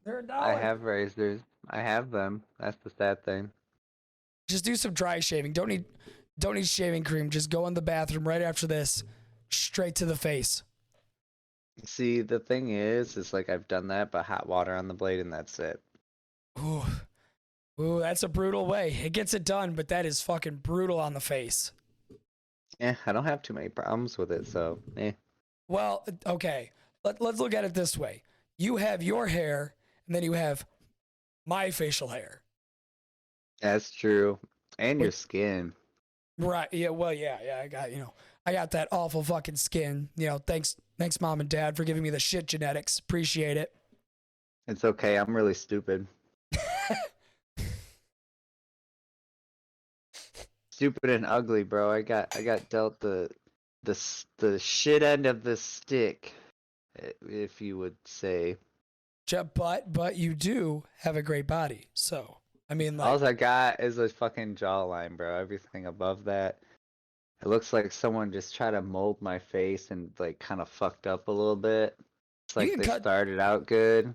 They're $1. I have razors. I have them. That's the sad thing. Just do some dry shaving. Don't need shaving cream. Just go in the bathroom right after this, straight to the face. See, the thing is like I've done that, but hot water on the blade and that's it. Ooh, that's a brutal way. It gets it done, but that is fucking brutal on the face. Yeah, I don't have too many problems with it, so Well, okay. Let's look at it this way. You have your hair, and then you have my facial hair. That's true. And your skin. Right. Yeah. Well, yeah. I got that awful fucking skin. Thanks, mom and dad, for giving me the shit genetics. Appreciate it. It's okay. I'm really stupid. Stupid and ugly, bro. I got dealt the shit end of the stick, if you would say. But you do have a great body. So, I mean, like, All I got is a fucking jawline, bro. Everything above that, it looks like someone just tried to mold my face and like kind of fucked up a little bit. It's like they started out good,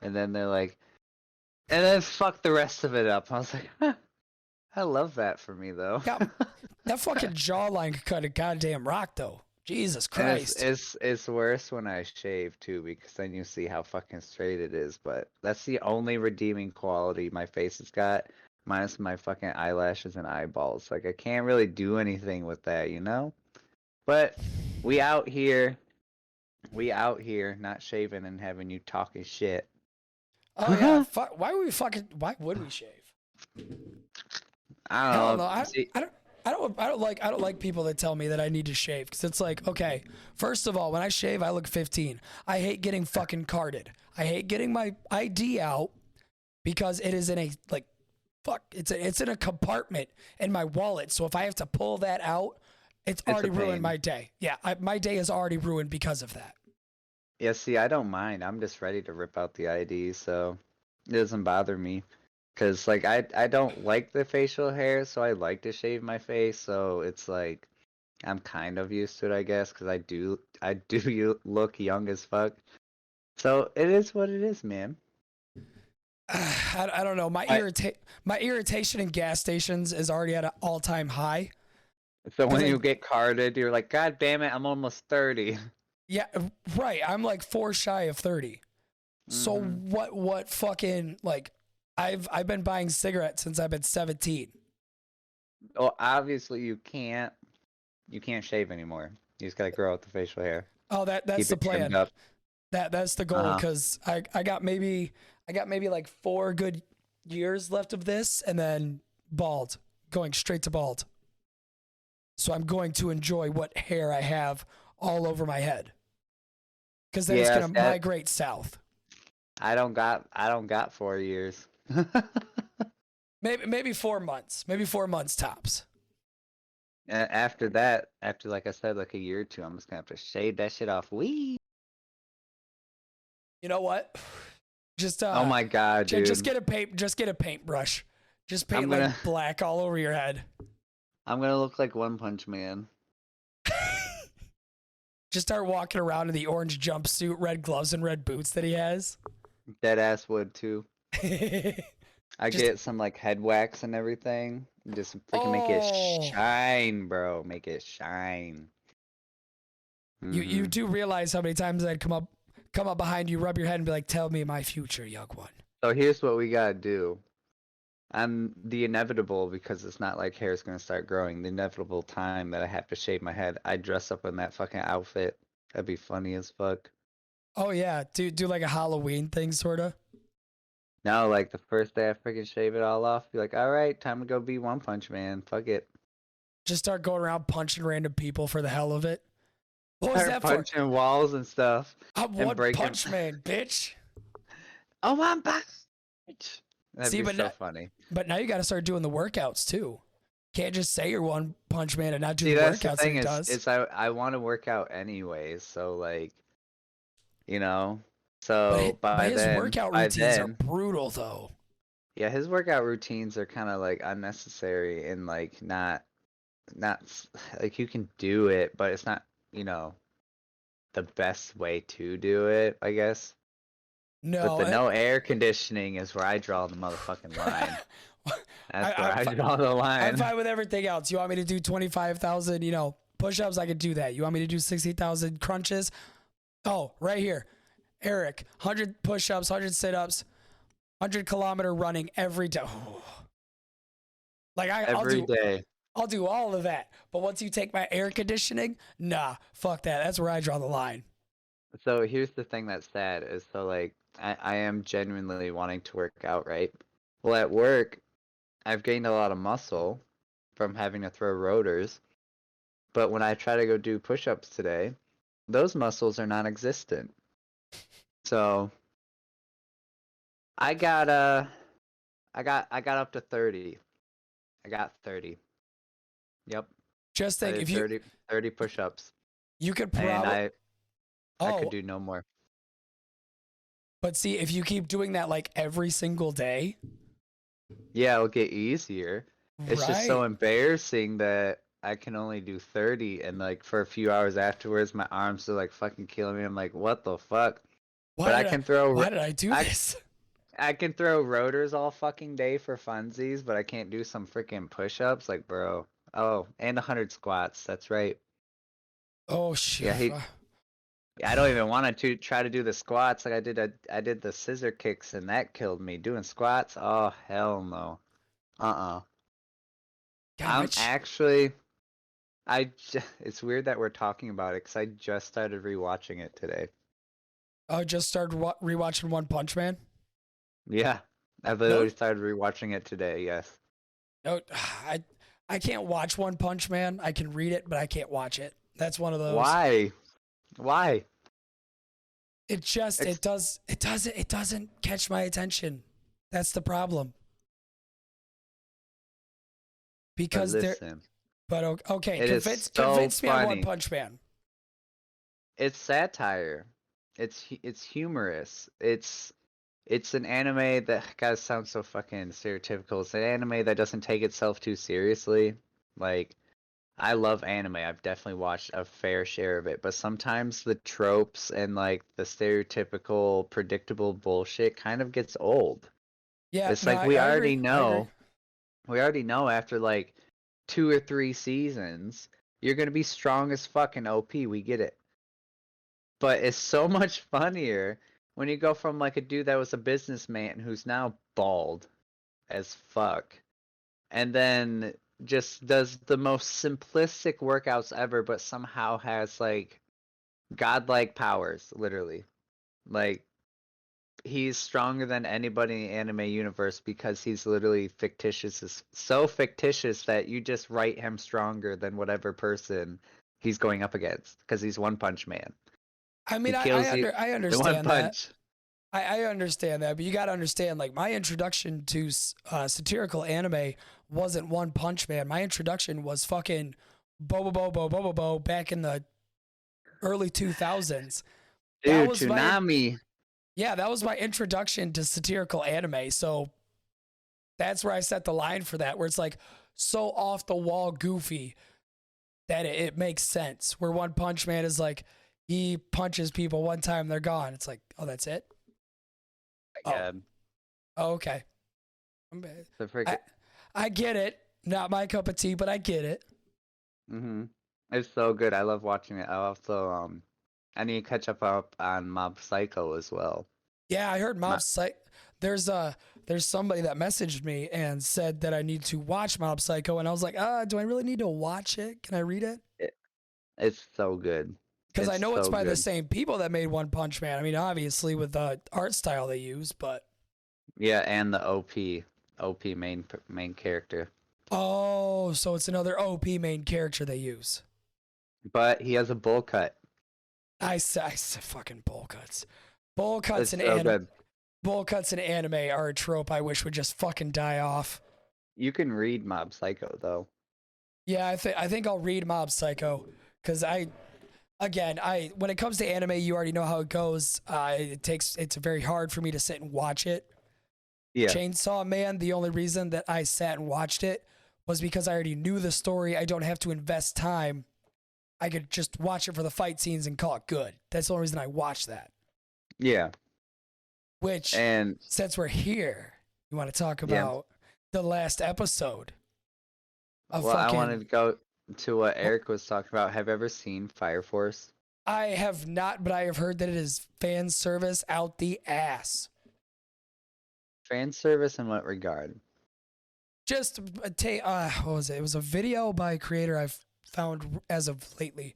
and then they're like, and then fuck the rest of it up. I was like, huh, I love that for me though. Yeah, that fucking jawline could cut a goddamn rock, though. Jesus Christ. It's worse when I shave too, because then you see how fucking straight it is. But that's the only redeeming quality my face has got, minus my fucking eyelashes and eyeballs. Like I can't really do anything with that, you know. But we out here, not shaving and having you talking shit. Oh yeah, why would we shave? I don't know. I don't like people that tell me that I need to shave, because it's like, okay, first of all, when I shave, I look 15. I hate getting fucking carded. I hate getting my ID out because it is in a it's in a compartment in my wallet. So if I have to pull that out, it's already ruined my day. Yeah, my day is already ruined because of that. Yeah, see, I don't mind. I'm just ready to rip out the ID, so it doesn't bother me. Cause like I don't like the facial hair, so I like to shave my face. So it's like I'm kind of used to it, I guess, because I do look young as fuck. So it is what it is, man. I don't know. My irritation in gas stations is already at an all-time high. So when you get carded, you're like, God damn it, I'm almost 30. Yeah, right. I'm like 4 shy of 30. So what fucking, like, I've been buying cigarettes since I've been 17. Well, obviously you can't shave anymore. You just gotta grow out the facial hair. Oh, that's the plan. That's the goal, because I got maybe like 4 good years left of this, and then bald, going straight to bald. So I'm going to enjoy what hair I have all over my head, because then it's gonna migrate south. I don't got 4 years. maybe 4 months. Maybe 4 months tops. And after that, like I said, like a year or two, I'm just gonna have to shave that shit off. Wee. You know what? Just oh my god, dude. Just get a paintbrush. Just paint like black all over your head. I'm gonna look like One Punch Man. Just start walking around in the orange jumpsuit, red gloves, and red boots that he has. Dead ass would too. I get some like head wax and everything. Just freaking make it shine, bro. Make it shine. You do realize how many times I'd come up behind you, rub your head, and be like, "Tell me my future, young one." So here's what we gotta do. the inevitable, because it's not like hair's gonna start growing. The inevitable time that I have to shave my head, I dress up in that fucking outfit. That'd be funny as fuck. Oh yeah, do like a Halloween thing, sorta. No, like the first day I freaking shave it all off, be like, all right, time to go be One Punch Man. Fuck it. Just start going around punching random people for the hell of it. What was Start that for? punching walls and stuff. I'm and One breaking. Punch Man, bitch. Oh, One Punch. That'd See, be but so now, funny. but now you got to start doing the workouts too. Can't just say you're One Punch Man and not do See, the that's the workouts that thing he does. is I want to work out anyways, so like, you know, But so his workout routines are brutal though. yeah, his workout routines are kind of like unnecessary and like not like you can do it, but it's not, the best way to do it, I guess. No, But the no air conditioning is where I draw the motherfucking line. That's where I draw the I'm line. fine with everything else. You want me to do 25,000, push-ups? I could do that. You want me to do 60,000 crunches? Oh, right here, Eric, 100 push-ups, 100 sit-ups, 100-kilometer running every day. Like Every day. I'll do all of that. But once you take my air conditioning, nah, fuck that. That's where I draw the line. So here's the thing that's sad is so like I am genuinely wanting to work out, right? Well, at work, I've gained a lot of muscle from having to throw rotors, but when I try to go do push-ups today, those muscles are non-existent. So I got up to 30. I got 30. Yep. Just I think, did if you 30 push-ups, you could and probably I could do no more. But see, if you keep doing that like every single day, Yeah, it'll get easier. It's just so right? embarrassing that I can only do 30, and like for a few hours afterwards, my arms are like fucking killing me. I'm like, what the fuck? But I can Why did I do this? I can throw rotors all fucking day for funsies, but I can't do some freaking push-ups, like bro. Oh, and 100 squats. That's right. Oh shit. Yeah, I don't even want to try to do the squats. Like I did the scissor kicks, and that killed me. Doing squats? Oh hell no. Uh-uh. I'm actually, it's weird that we're talking about it because I just started rewatching it today. I just started rewatching One Punch Man. Yeah, I literally started rewatching it today. Yes. No, I can't watch One Punch Man. I can read it, but I can't watch it. That's one of those. Why? Why? It just it doesn't catch my attention. That's the problem. Because listen, okay, convince me on One Punch Man. It's satire. It's humorous. It's an anime that, guys, sounds so fucking stereotypical. It's an anime that doesn't take itself too seriously. Like, I love anime. I've definitely watched a fair share of it, but sometimes the tropes and like the stereotypical, predictable bullshit kind of gets old. Yeah, it's no, like we I already agree. know. We already know after like 2 or 3 seasons, you're gonna be strong as fucking OP. We get it. But it's so much funnier when you go from like a dude that was a businessman who's now bald as fuck, and then just does the most simplistic workouts ever, but somehow has like godlike powers, literally. Like, he's stronger than anybody in the anime universe because he's literally fictitious, so fictitious that you just write him stronger than whatever person he's going up against because he's One Punch Man. I mean, I understand that. I understand that, but you got to understand, like, my introduction to satirical anime wasn't One Punch Man. My introduction was fucking Bo back in the early 2000s. Dude, that was Tsunami. Yeah, that was my introduction to satirical anime. So that's where I set the line for that, where it's like so off the wall goofy that it makes sense. Where One Punch Man is like, he punches people one time, they're gone. It's like, oh, that's it? Oh, okay. I get it. Not my cup of tea, but I get it. It's so good. I love watching it. I also I need to catch up on Mob Psycho as well. Yeah, I heard Mob Psycho. There's there's somebody that messaged me and said that I need to watch Mob Psycho, and I was like, do I really need to watch it? Can I read it? It's so good. Because I It's know it's so by the good. same people that made One Punch Man. I mean, obviously with the art style they use, but Yeah, and the OP main character. oh, so it's another OP main character they use. But he has a bowl cut. I said fucking bowl cuts. Bowl It's cuts in so good. bowl cuts in anime are a trope I wish would just fucking die off. You can read Mob Psycho though. Yeah, I think I'll read Mob Psycho because when it comes to anime, you already know how it goes. It's very hard for me to sit and watch it. Yeah. Chainsaw Man, the only reason that I sat and watched it was because I already knew the story. I don't have to invest time. I could just watch it for the fight scenes and call it good. That's the only reason I watched that. Yeah. Which, And since we're here, you want to talk about the last episode of I wanted to go to what Eric was talking about. Have you ever seen Fire Force? I have not, but I have heard that it is fan service out the ass. Fan service in what regard? Just what was it? It was a video by a creator I've found as of lately.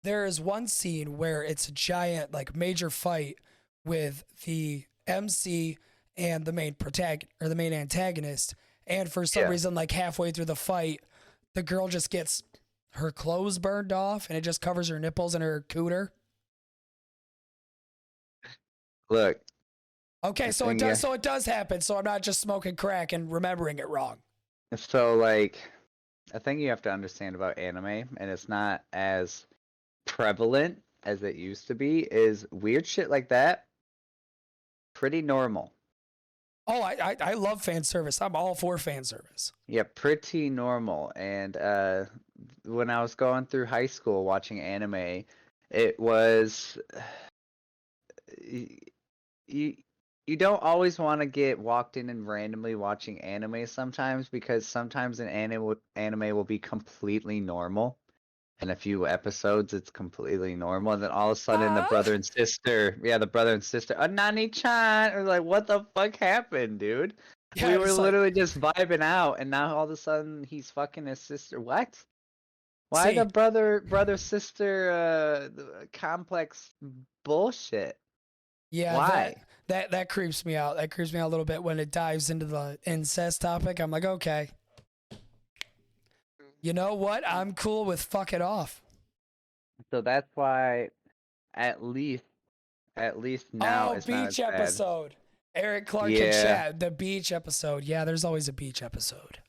There is one scene where it's a giant, like, major fight with the MC and the main the main antagonist, and for some reason, like halfway through the fight, the girl just gets her clothes burned off, and it just covers her nipples and her cooter. Look. Okay, so it does. So it does happen. So I'm not just smoking crack and remembering it wrong. So, like, a thing you have to understand about anime, and it's not as prevalent as it used to be, is weird shit like that. Pretty normal. Oh, I love fan service. I'm all for fan service. Yeah, pretty normal. And when I was going through high school watching anime, it was you don't always want to get walked in and randomly watching anime sometimes, because sometimes an anime will be completely normal. In a few episodes, it's completely normal, and then all of a sudden, the brother and sister, Nani-chan, or like, what the fuck happened, dude? Yeah, we were literally just vibing out, and now all of a sudden, he's fucking his sister. What? Why the brother sister complex bullshit? Yeah, why? That creeps me out. That creeps me out a little bit when it dives into the incest topic. I'm like, okay. You know what? I'm cool with fuck it off. So that's why, at least now it's not as beach episode. Eric Clark in chat. The beach episode. Yeah, there's always a beach episode.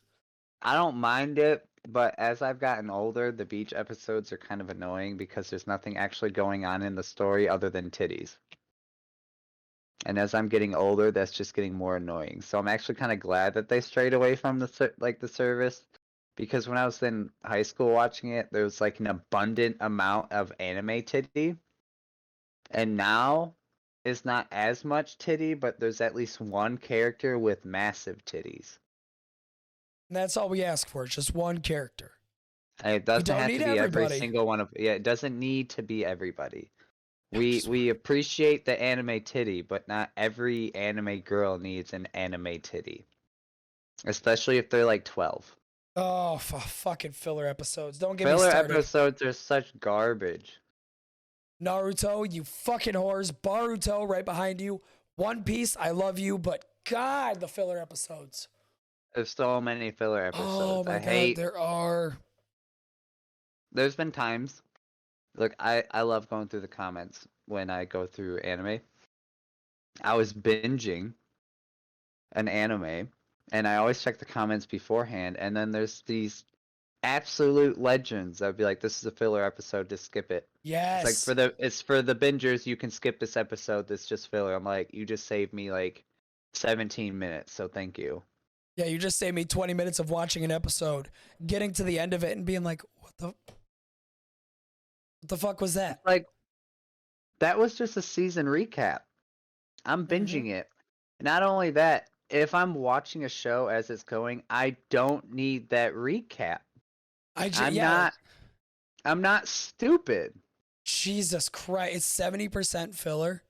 I don't mind it, but as I've gotten older, the beach episodes are kind of annoying because there's nothing actually going on in the story other than titties. And as I'm getting older, that's just getting more annoying. So I'm actually kind of glad that they strayed away from the service. Because when I was in high school watching it, there was like an abundant amount of anime titty. And now, it's not as much titty, but there's at least one character with massive titties. And that's all we ask for, just one character. It doesn't have to be every single one of... Yeah, it doesn't need to be everybody. We appreciate the anime titty, but not every anime girl needs an anime titty. Especially if they're like 12. Oh, fucking filler episodes. Don't get me started. Filler episodes are such garbage. Naruto, you fucking whores. Boruto, right behind you. One Piece, I love you, but God, the filler episodes. There's so many filler episodes. Oh my God, there are. There's been times. Look, I love going through the comments when I go through anime. I was binging an anime, and I always check the comments beforehand, and then there's these absolute legends that would be like, this is a filler episode, just skip it. Yes. It's like it's for the bingers, you can skip this episode, that's just filler. I'm like, you just saved me like 17 minutes, so thank you. Yeah, you just saved me 20 minutes of watching an episode, getting to the end of it and being like, what the fuck was that? Like, that was just a season recap. I'm binging it. Not only that, if I'm watching a show as it's going, I don't need that recap. I'm not stupid. Jesus Christ, it's 70% filler.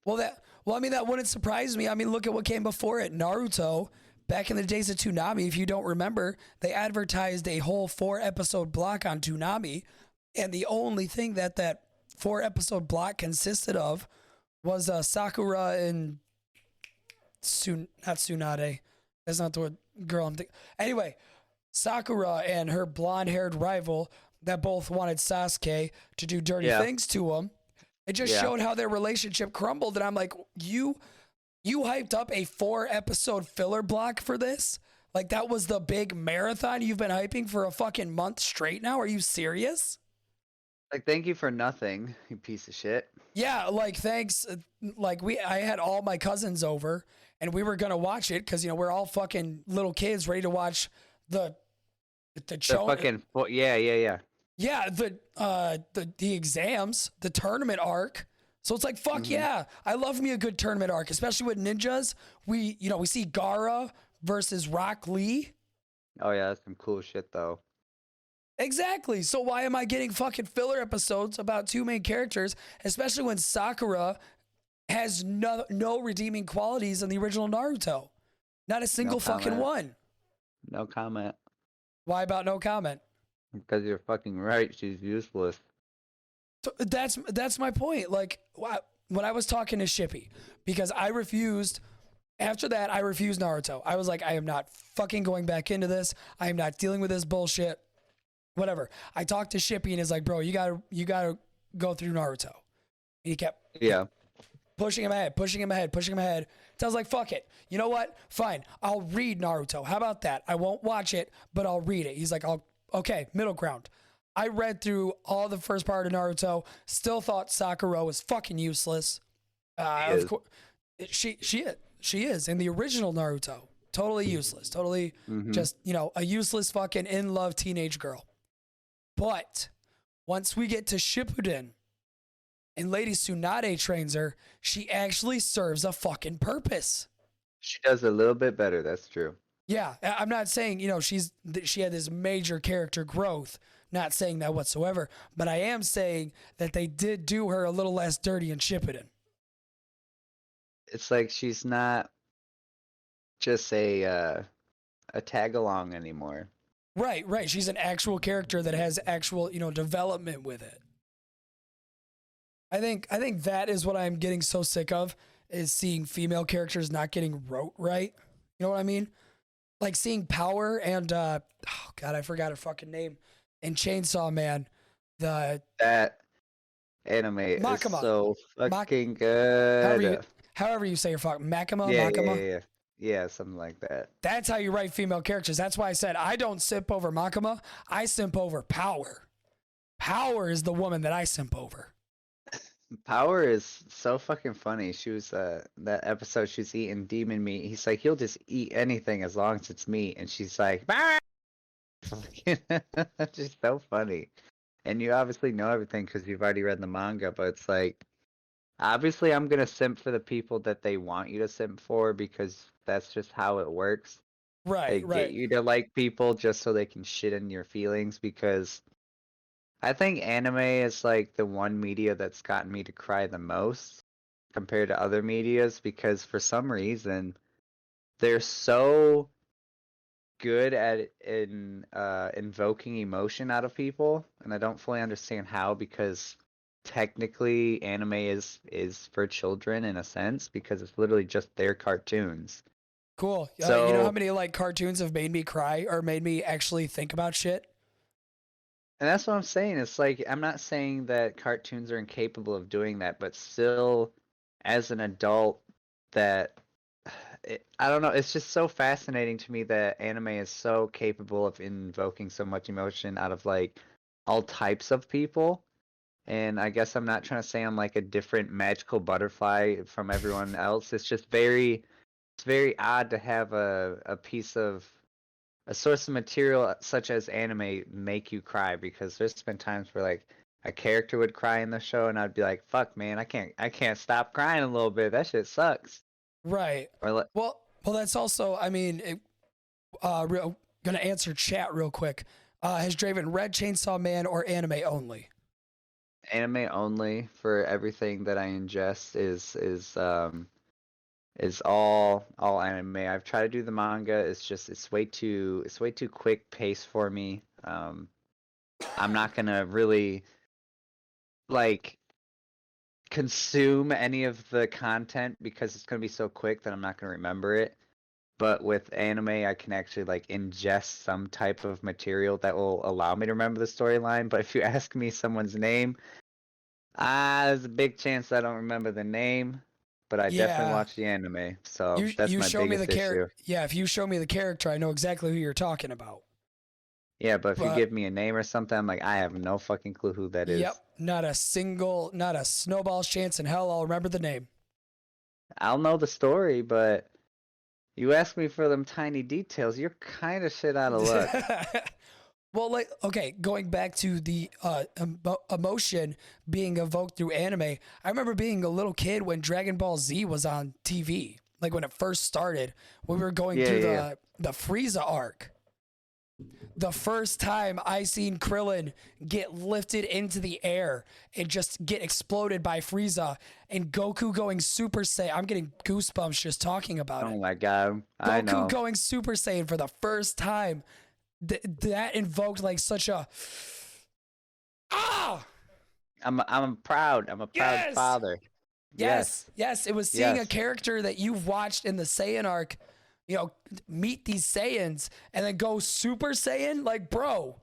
Well, Well, I mean, that wouldn't surprise me. I mean, look at what came before it. Naruto, back in the days of Toonami, if you don't remember, they advertised a whole 4-episode block on Toonami. And the only thing that 4-episode block consisted of was Sakura and not Tsunade. That's not the girl I'm thinking. Anyway, Sakura and her blonde-haired rival that both wanted Sasuke to do dirty things to him. It just showed how their relationship crumbled, and I'm like, you hyped up a 4-episode filler block for this? Like, that was the big marathon you've been hyping for a fucking month straight now? Are you serious? Like, thank you for nothing, you piece of shit. Yeah, like, thanks. Like, I had all my cousins over, and we were gonna watch it because, you know, we're all fucking little kids ready to watch the show. Yeah, the exams, the tournament arc. So it's like, fuck yeah. I love me a good tournament arc, especially with ninjas. We see Gaara versus Rock Lee. Oh yeah, that's some cool shit though. Exactly. So why am I getting fucking filler episodes about 2 main characters, especially when Sakura has no redeeming qualities in the original Naruto? Not a single fucking one. No comment. Why about no comment? Because you're fucking right. She's useless. So that's my point. Like, when I was talking to Shippy, because I refused. After that, I refused Naruto. I was like, I am not fucking going back into this. I am not dealing with this bullshit. Whatever. I talked to Shippy and he's like, bro, you gotta go through Naruto. And he kept pushing him ahead. So I was like, fuck it. You know what? Fine. I'll read Naruto. How about that? I won't watch it, but I'll read it. He's like, okay, middle ground. I read through all the first part of Naruto, still thought Sakura was fucking useless. Of course, she is in the original Naruto. Totally useless. Totally just, you know, a useless fucking in love teenage girl. But once we get to Shippuden and Lady Tsunade trains her, she actually serves a fucking purpose. She does a little bit better. That's true. Yeah, I'm not saying, you know, she had this major character growth. Not saying that whatsoever, but I am saying that they did do her a little less dirty in Shippuden. It's like she's not just a tag along anymore. Right. She's an actual character that has actual, you know, development with it. I think that is what I'm getting so sick of, is seeing female characters not getting wrote right. You know what I mean? Like seeing Power and oh god, I forgot her fucking name. And Chainsaw Man, that anime Makima. is so fucking good. However you say your fuck, Makima. Yeah, something like that. That's how you write female characters. That's why I said I don't simp over Makima. I simp over Power. Power is the woman that I simp over. Power is so fucking funny. She was that episode she's eating demon meat. He's like, he'll just eat anything as long as it's meat, and she's like, bah! Just so funny. And you obviously know everything because you've already read the manga, but it's like, obviously I'm gonna simp for the people that they want you to simp for, because that's just how it works. They get you to like people just so they can shit in your feelings, because I think anime is like the one media that's gotten me to cry the most compared to other medias, because for some reason they're so good at invoking emotion out of people, and I don't fully understand how, because technically anime is for children in a sense, because it's literally just their cartoons. Cool. So, you know how many like cartoons have made me cry or made me actually think about shit? And that's what I'm saying. It's like, I'm not saying that cartoons are incapable of doing that, but still, as an adult, I don't know, it's just so fascinating to me that anime is so capable of invoking so much emotion out of like all types of people. And I guess I'm not trying to say I'm like a different magical butterfly from everyone else. It's just very odd to have a source of material such as anime make you cry, because there's been times where like a character would cry in the show and I'd be like, fuck man, I can't stop crying a little bit. That shit sucks. Right. Well, that's also, I mean, gonna answer chat real quick. Has Draven read Chainsaw Man or anime only? anime only for everything that I ingest is all anime. I've tried to do the manga. It's way too quick pace for me. I'm not gonna really like consume any of the content because it's gonna be so quick that I'm not gonna remember it. But with anime, I can actually like ingest some type of material that will allow me to remember the storyline. But if you ask me someone's name, there's a big chance I don't remember the name. But I definitely Yeah. watch the anime, so that's You my show me the biggest issue. Yeah, if you show me the character, I know exactly who you're talking about. Yeah, but if you But give me a name or something, I'm like, I have no fucking clue who that yep, is. not a snowball's chance in hell I'll remember the name. I'll know the story, but you ask me for them tiny details, you're kind of shit out of luck. Well, like, okay, going back to the emotion being evoked through anime, I remember being a little kid when Dragon Ball Z was on TV, like when it first started, when we were going Yeah, through yeah. the Frieza arc. The first time I seen Krillin get lifted into the air and just get exploded by Frieza, and Goku going Super Saiyan. I'm getting goosebumps just talking about Oh it. my god, I Goku know. going Super Saiyan for the first time. That invoked like such a ah I'm proud. I'm a proud yes father. yes Yes. yes. It was seeing a Yes. character that you've watched in the Saiyan arc, meet these Saiyans and then go Super Saiyan. Like, bro,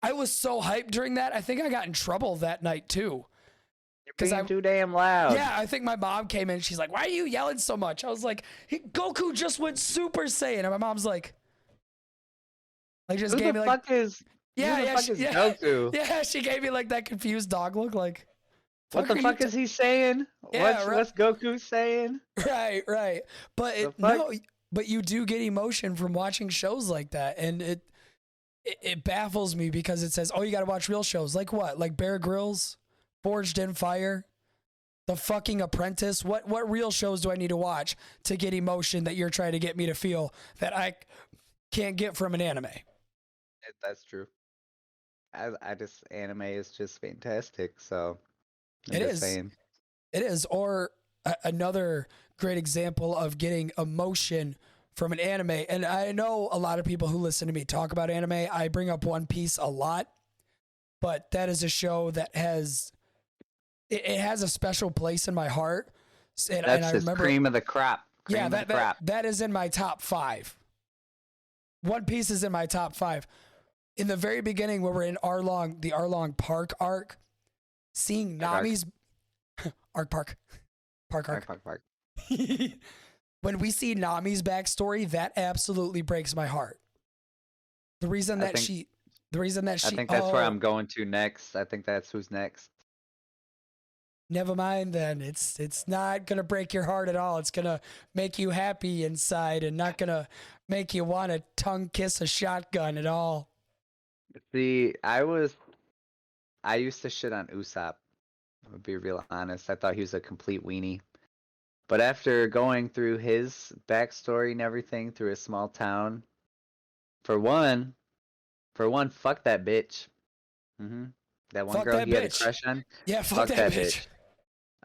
I was so hyped during that. I think I got in trouble that night too. You're Cause being too damn loud. yeah, I think my mom came in. She's like, "Why are you yelling so much?" I was like, "Goku just went Super Saiyan," and my mom's like just Who gave the me like, fuck is who yeah, the yeah, fuck is yeah, Goku? yeah. She gave me like that confused dog look, like, What "Fuck the are you?" fuck is he saying? Yeah, right, What's Goku saying? right, right. But The fuck? no, but you do get emotion from watching shows like that, and it baffles me because it says, "Oh, you got to watch real shows." Like what? Like Bear Grylls, Forged in Fire, The fucking Apprentice. What real shows do I need to watch to get emotion that you're trying to get me to feel that I can't get from an anime? That's true. I just anime is just fantastic. So I'm It just is. saying. It is. Or another great example of getting emotion from an anime. And I know a lot of people who listen to me talk about anime. I bring up One Piece a lot, but that is a show that has it has a special place in my heart. And That's I just remember, cream of the crop. yeah, Cream of the crop. that is in my top 5. One Piece is in my top 5. In the very beginning, when we're in the Arlong Park arc, seeing Nami's Park arc. Park. When we see Nami's backstory, that absolutely breaks my heart. The reason that I she, think that's where I'm going to next. I think that's who's next. never mind then. It's not gonna break your heart at all. It's gonna make you happy inside and not gonna make you want to tongue kiss a shotgun at all. See, I used to shit on Usopp. I'm gonna be real honest. I thought he was a complete weenie. But after going through his backstory and everything through a small town, for one, fuck that bitch. That one Fuck girl that he had a bitch. crush on. Yeah, fuck that bitch.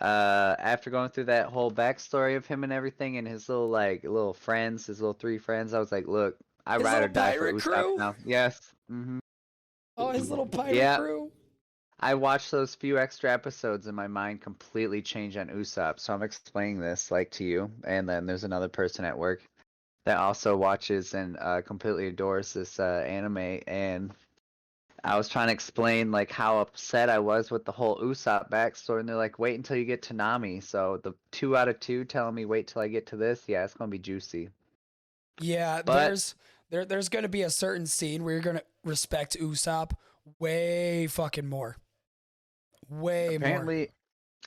After going through that whole backstory of him and everything and his little friends, his little 3 friends, I was like, look, I His ride little or die for pirate Usopp crew. now. Yes. Oh, his little pirate Yeah. crew. I watched those few extra episodes and my mind completely changed on Usopp. So I'm explaining this like to you, and then there's another person at work that also watches and completely adores this anime. And I was trying to explain like how upset I was with the whole Usopp backstory, and they're like, "Wait until you get to Nami." So the 2 out of 2 telling me wait till I get to this. Yeah, it's gonna be juicy. Yeah, But there's gonna be a certain scene where you're gonna respect Usopp way fucking more. Way more. apparently,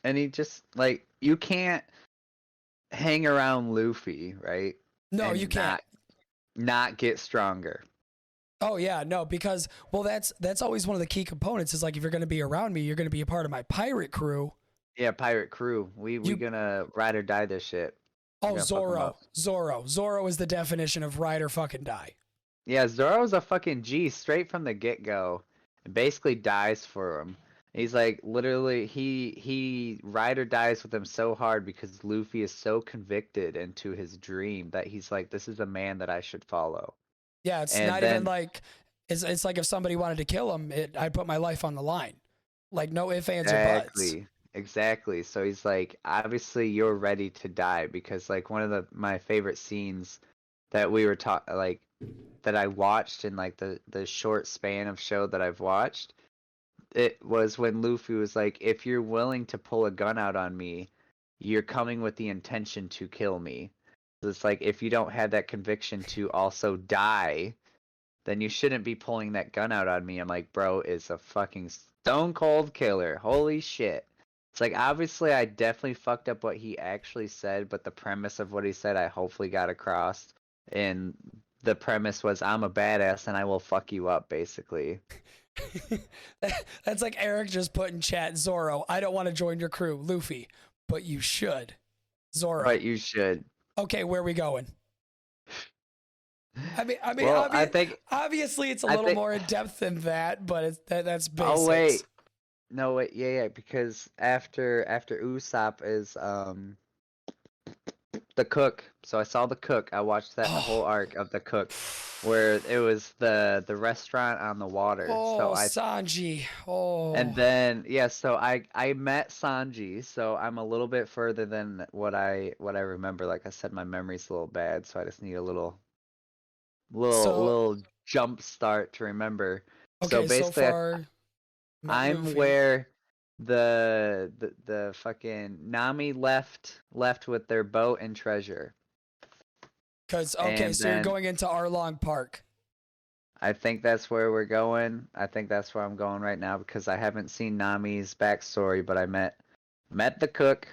and he just like you can't hang around Luffy, right? No, And you can't. not get stronger. Oh yeah, no, because well that's always one of the key components is like if you're gonna be around me, you're gonna be a part of my pirate crew. Yeah, pirate crew. We You gonna ride or die this shit. We're Oh gonna fuck 'em Zoro. up. Zoro is the definition of ride or fucking die. Yeah, Zoro's a fucking G straight from the get go. Basically dies for him. He's like literally he ride or dies with him so hard because Luffy is so convicted into his dream that he's like, this is a man that I should follow. Yeah, it's And not even then like it's like if somebody wanted to kill him, I'd put my life on the line. Like no ifs, ands, or buts. exactly. So he's like, obviously you're ready to die because like one of my favorite scenes that we were like that I watched in like the short span of show that I've watched, it was when Luffy was like, if you're willing to pull a gun out on me, you're coming with the intention to kill me. So it's like if you don't have that conviction to also die, then you shouldn't be pulling that gun out on me. I'm like, bro is a fucking stone cold killer. Holy shit. It's like obviously I definitely fucked up what he actually said, but the premise of what he said I hopefully got across. And the premise was I'm a badass and I will fuck you up basically. That's like Eric just put in chat, Zoro, I don't want to join your crew, Luffy, but you should. Zoro. But you should. Okay, where are we going? Well, I think obviously it's a I little think more in depth than that, but that's basics. oh wait. No wait, yeah, because after Usopp is the cook. So I saw the cook. I watched that whole arc of the cook where it was the restaurant on the water. So Sanji. Oh. And then so I met Sanji, so I'm a little bit further than what I remember. Like I said, my memory's a little bad, so I just need a little jump start to remember. Okay, so basically so far I'm Luffy. where the fucking Nami left with their boat and treasure. Cause And so you're going into Arlong Park. I think that's where we're going. I think that's where I'm going right now because I haven't seen Nami's backstory, but I met the cook.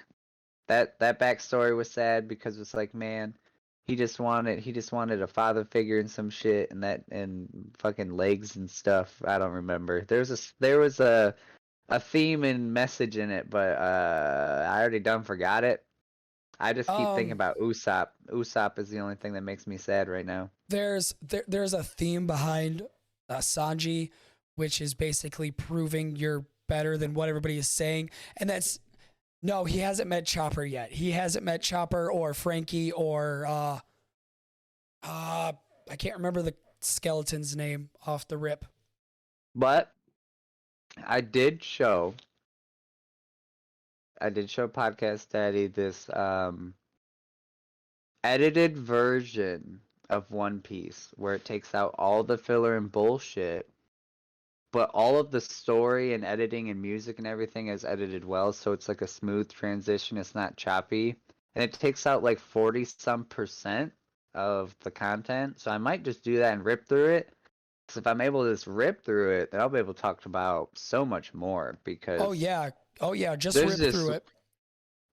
That backstory was sad because it's like, man, he just wanted a father figure and some shit and fucking legs and stuff. I don't remember. There was a theme and message in it, but I already done forgot it. I just keep thinking about Usopp. Usopp is the only thing that makes me sad right now. There's a theme behind Sanji, which is basically proving you're better than what everybody is saying, and that's no, he hasn't met Chopper yet. He hasn't met Chopper or Frankie or I can't remember the skeleton's name off the rip. But I did show Podcast Daddy this edited version of One Piece where it takes out all the filler and bullshit, but all of the story and editing and music and everything is edited well, so it's like a smooth transition. It's not choppy, and it takes out like 40% of the content. So I might just do that and rip through it. Because if I'm able to just rip through it, then I'll be able to talk about so much more. Because oh yeah, just rip through it.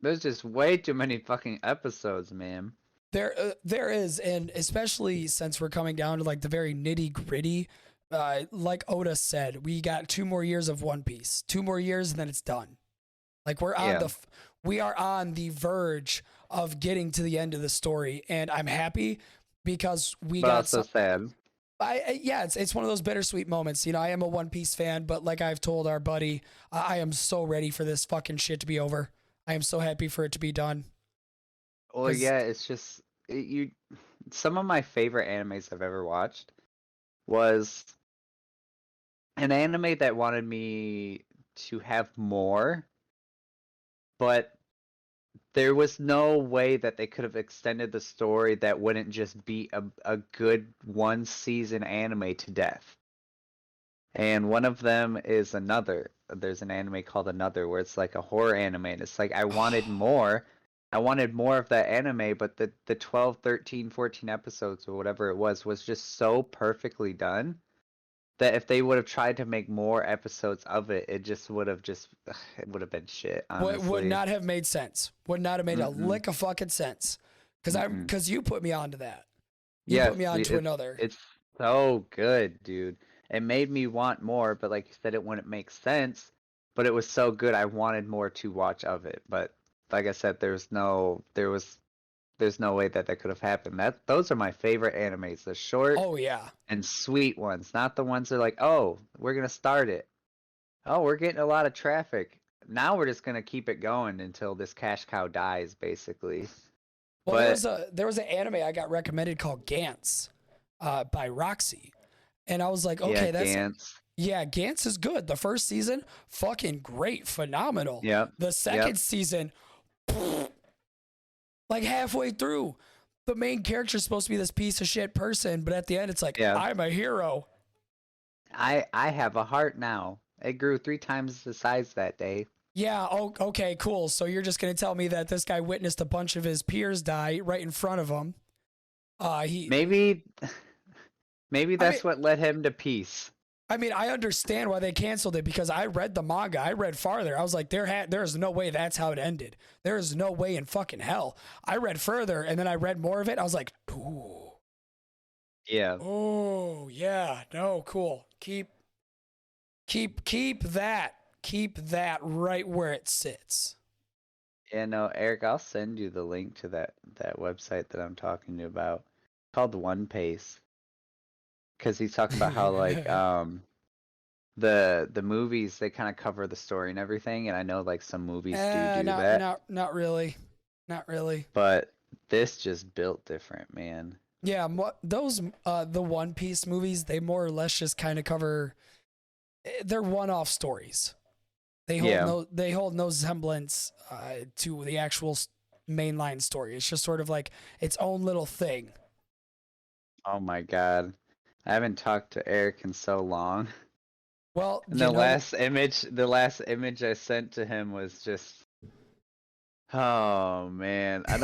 There's just way too many fucking episodes, man. There is, and especially since we're coming down to like the very nitty gritty. Like Oda said, we got 2 more years of One Piece. 2 more years, and then it's done. Like we are on the verge of getting to the end of the story, and I'm happy because but also sad. It's one of those bittersweet moments. You know, I am a One Piece fan, but like I've told our buddy, I am so ready for this fucking shit to be over. I am so happy for it to be done. Well, yeah, it's just some of my favorite animes I've ever watched was an anime that wanted me to have more, but there was no way that they could have extended the story that wouldn't just be a good 1-season anime to death. And one of them is Another. There's an anime called Another where it's like a horror anime, and it's like I wanted more. I wanted more of that anime, but the 12, 13, 14 episodes or whatever it was just so perfectly done that if they would have tried to make more episodes of it, it would have been shit, honestly. Would not have made sense. Would not have made a lick of fucking sense. Because you put me onto that. You put me onto Another. It's so good, dude. It made me want more, but like you said, it wouldn't make sense. But it was so good, I wanted more to watch of it. But like I said, there's no way that could have happened. Those are my favorite animes, the short and sweet ones, not the ones that are like, oh, we're gonna start it. Oh, we're getting a lot of traffic. Now we're just gonna keep it going until this cash cow dies, basically. Well, But there was an anime I got recommended called Gantz, by Roxy, and I was like, yeah, okay, Gantz. yeah, Gantz is good. The first season, fucking great, phenomenal. Yep. The second season, like halfway through, the main character is supposed to be this piece of shit person, but at the end, it's like, Yeah. I'm a hero. I have a heart now. It grew 3 times the size that day. Yeah. Oh, okay. Cool. So you're just gonna tell me that this guy witnessed a bunch of his peers die right in front of him. Maybe that's what led him to peace. I mean, I understand why they canceled it because I read the manga. I read farther. I was like, there's no way that's how it ended. There is no way in fucking hell. I read further and then I read more of it. I was like, ooh. Yeah. Oh, yeah. No, cool. Keep that. Keep that right where it sits. Yeah, no, Eric, I'll send you the link to that website that I'm talking to you about, called One Pace. Because he's talking about how like the movies, they kind of cover the story and everything, and I know like some movies do that. Not really. Not really. But this just built different, man. Yeah, those the One Piece movies, they more or less just kind of cover. They're one-off stories. They hold no semblance to the actual mainline story. It's just sort of like its own little thing. Oh my god, I haven't talked to Eric in so long. Well, and the last image I sent to him was just, oh man, I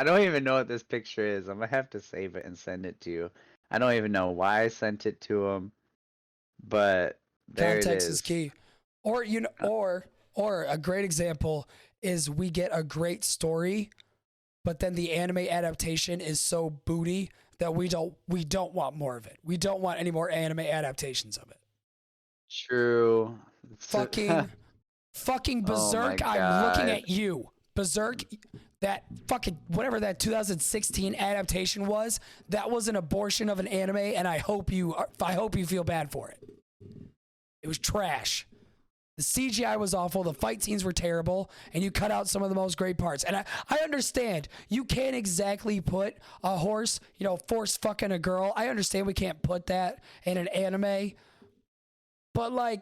don't even know what this picture is. I'm gonna have to save it and send it to you. I don't even know why I sent it to him, but there context it is. is key. Or or a great example is we get a great story, but then the anime adaptation is so booty that we don't want more of it. We don't want any more anime adaptations of it. True. Fucking Berserk. Oh I'm looking at you. Berserk, that fucking whatever that 2016 adaptation was, that was an abortion of an anime, and I hope you feel bad for it. It was trash. The CGI was awful. The fight scenes were terrible, and you cut out some of the most great parts. And I understand you can't exactly put a horse, force fucking a girl. I understand we can't put that in an anime, but like,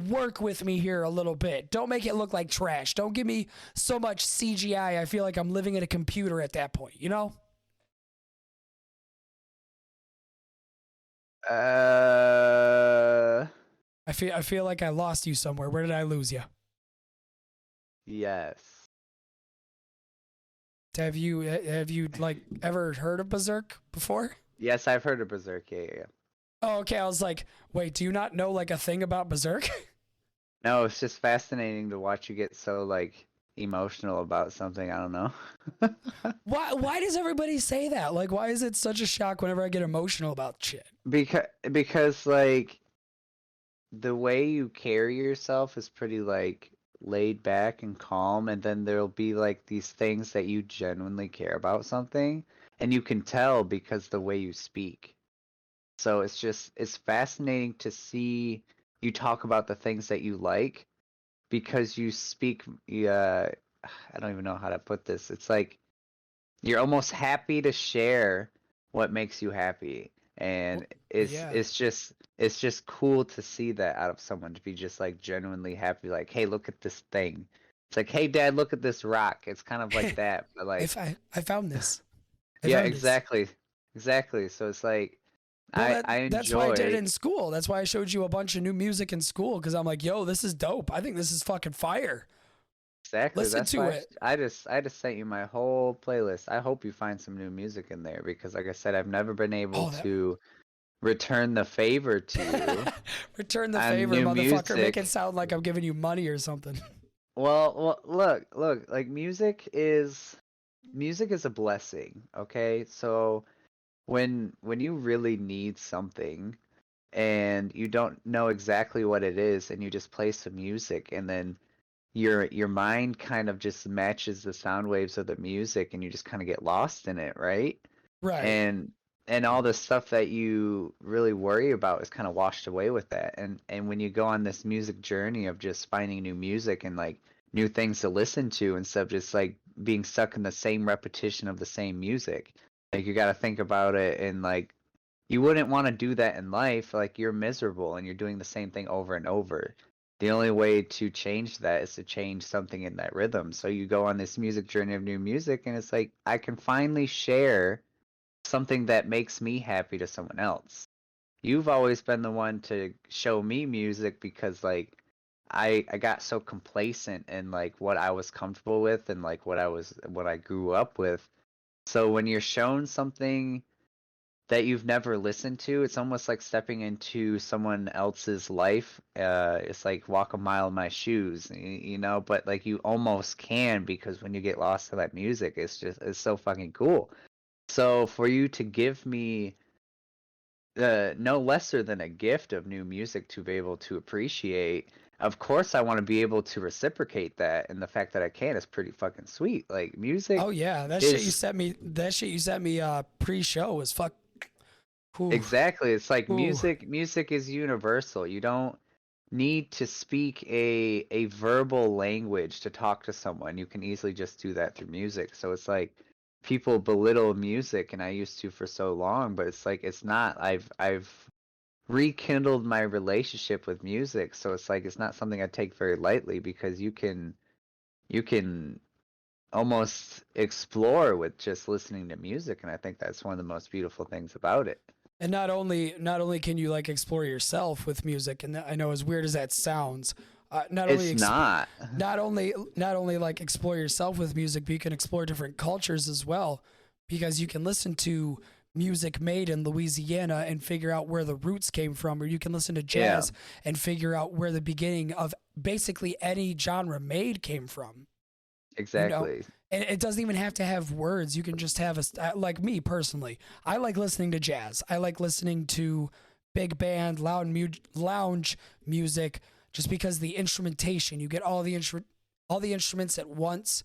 work with me here a little bit. Don't make it look like trash. Don't give me so much CGI. I feel like I'm living in a computer at that point, I feel like I lost you somewhere. Where did I lose you? Yes. Have you like ever heard of Berserk before? Yes, I've heard of Berserk. Yeah. Oh, okay. I was like, wait, do you not know like a thing about Berserk? No, it's just fascinating to watch you get so like emotional about something. I don't know. Why does everybody say that? Like, why is it such a shock whenever I get emotional about shit? Because like the way you carry yourself is pretty like laid back and calm, and then there'll be like these things that you genuinely care about something, and you can tell because the way you speak. So it's fascinating to see you talk about the things that you like because you speak. I don't even know how to put this. It's like you're almost happy to share what makes you happy, and it's just cool to see that out of someone, to be just like genuinely happy. Like, hey, look at this thing. It's like, hey, Dad, look at this rock. It's kind of like that, but like, if I found this. Exactly. So it's like, well, I enjoy. That's why I did it in school. That's why I showed you a bunch of new music in school, because I'm like, yo, this is dope. I think this is fucking fire. Exactly. Listen to it. I just sent you my whole playlist. I hope you find some new music in there because, like I said, I've never been able to return the favor to you. Return the favor, motherfucker. Music. Make it sound like I'm giving you money or something. Well, look. Like music is a blessing. Okay, so when you really need something and you don't know exactly what it is, and you just play some music, and then your mind kind of just matches the sound waves of the music, and you just kind of get lost in it, right? Right. And and all the stuff that you really worry about is kind of washed away with that. And when you go on this music journey of just finding new music and like new things to listen to instead of just like being stuck in the same repetition of the same music, like you got to think about it, and like you wouldn't want to do that in life. Like you're miserable and you're doing the same thing over and over. The only way to change that is to change something in that rhythm. So you go on this music journey of new music, and it's like I can finally share something that makes me happy to someone else. You've always been the one to show me music because like I got so complacent in like what I was comfortable with and like what I grew up with. So when you're shown something that you've never listened to, it's almost like stepping into someone else's life. It's like walk a mile in my shoes, you know, but like you almost can, because when you get lost to that music, it's so fucking cool. So for you to give me no lesser than a gift of new music to be able to appreciate, of course I want to be able to reciprocate that, and the fact that I can is pretty fucking sweet. Like music Oh yeah, that shit you is sent me. That shit you sent me pre-show was fuck. Ooh, exactly, it's like ooh. music is universal. You don't need to speak a verbal language to talk to someone. You can easily just do that through music. So it's like people belittle music, and I used to for so long, but it's like it's not. I've rekindled my relationship with music, so it's like it's not something I take very lightly, because you can almost explore with just listening to music, and I think that's one of the most beautiful things about it. And not only can you like explore yourself with music, and I know as weird as that sounds, not only It's not. not only like explore yourself with music, but you can explore different cultures as well, because you can listen to music made in Louisiana and figure out where the roots came from, or you can listen to Yeah, jazz and figure out where the beginning of basically any genre made came from. You know, exactly. and it doesn't even have to have words. You can just have like me personally, I like listening to jazz, I like listening to big band lounge music, just because the instrumentation, you get all the instruments at once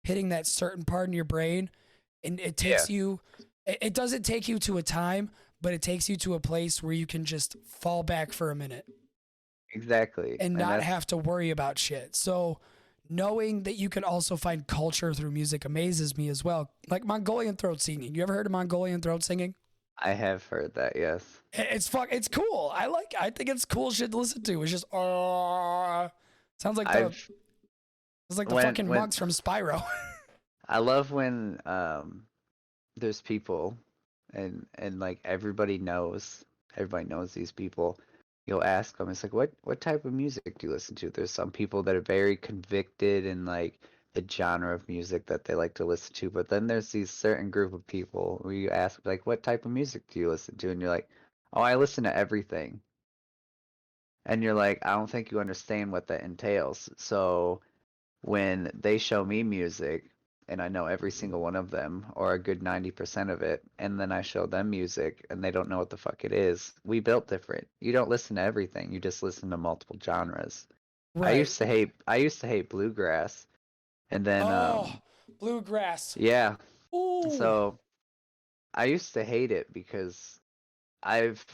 hitting that certain part in your brain, and it Yeah, takes you, it doesn't take you to a time, but it takes you to a place where you can just fall back for a minute exactly. and And not that's have to worry about shit. So knowing that you can also find culture through music amazes me as well. Like Mongolian throat singing. You ever heard of Mongolian throat singing? I have heard that, yes. It's cool. I think it's cool shit to listen to. It's just sounds like the I've it's like the fucking when monks from Spyro. I love when there's people, and like everybody knows these people. You'll ask them, it's like, what type of music do you listen to? There's some people that are very convicted in like the genre of music that they like to listen to, but then there's these certain group of people where you ask like, what type of music do you listen to? And you're like, oh, I listen to everything. And you're like, I don't think you understand what that entails. So when they show me music, and I know every single one of them, or a good 90% of it, and then I show them music and they don't know what the fuck it is, we built different. You don't listen to everything, you just listen to multiple genres. Right. I used to hate bluegrass, and then Oh, bluegrass. yeah, Ooh. so I used to hate it because I've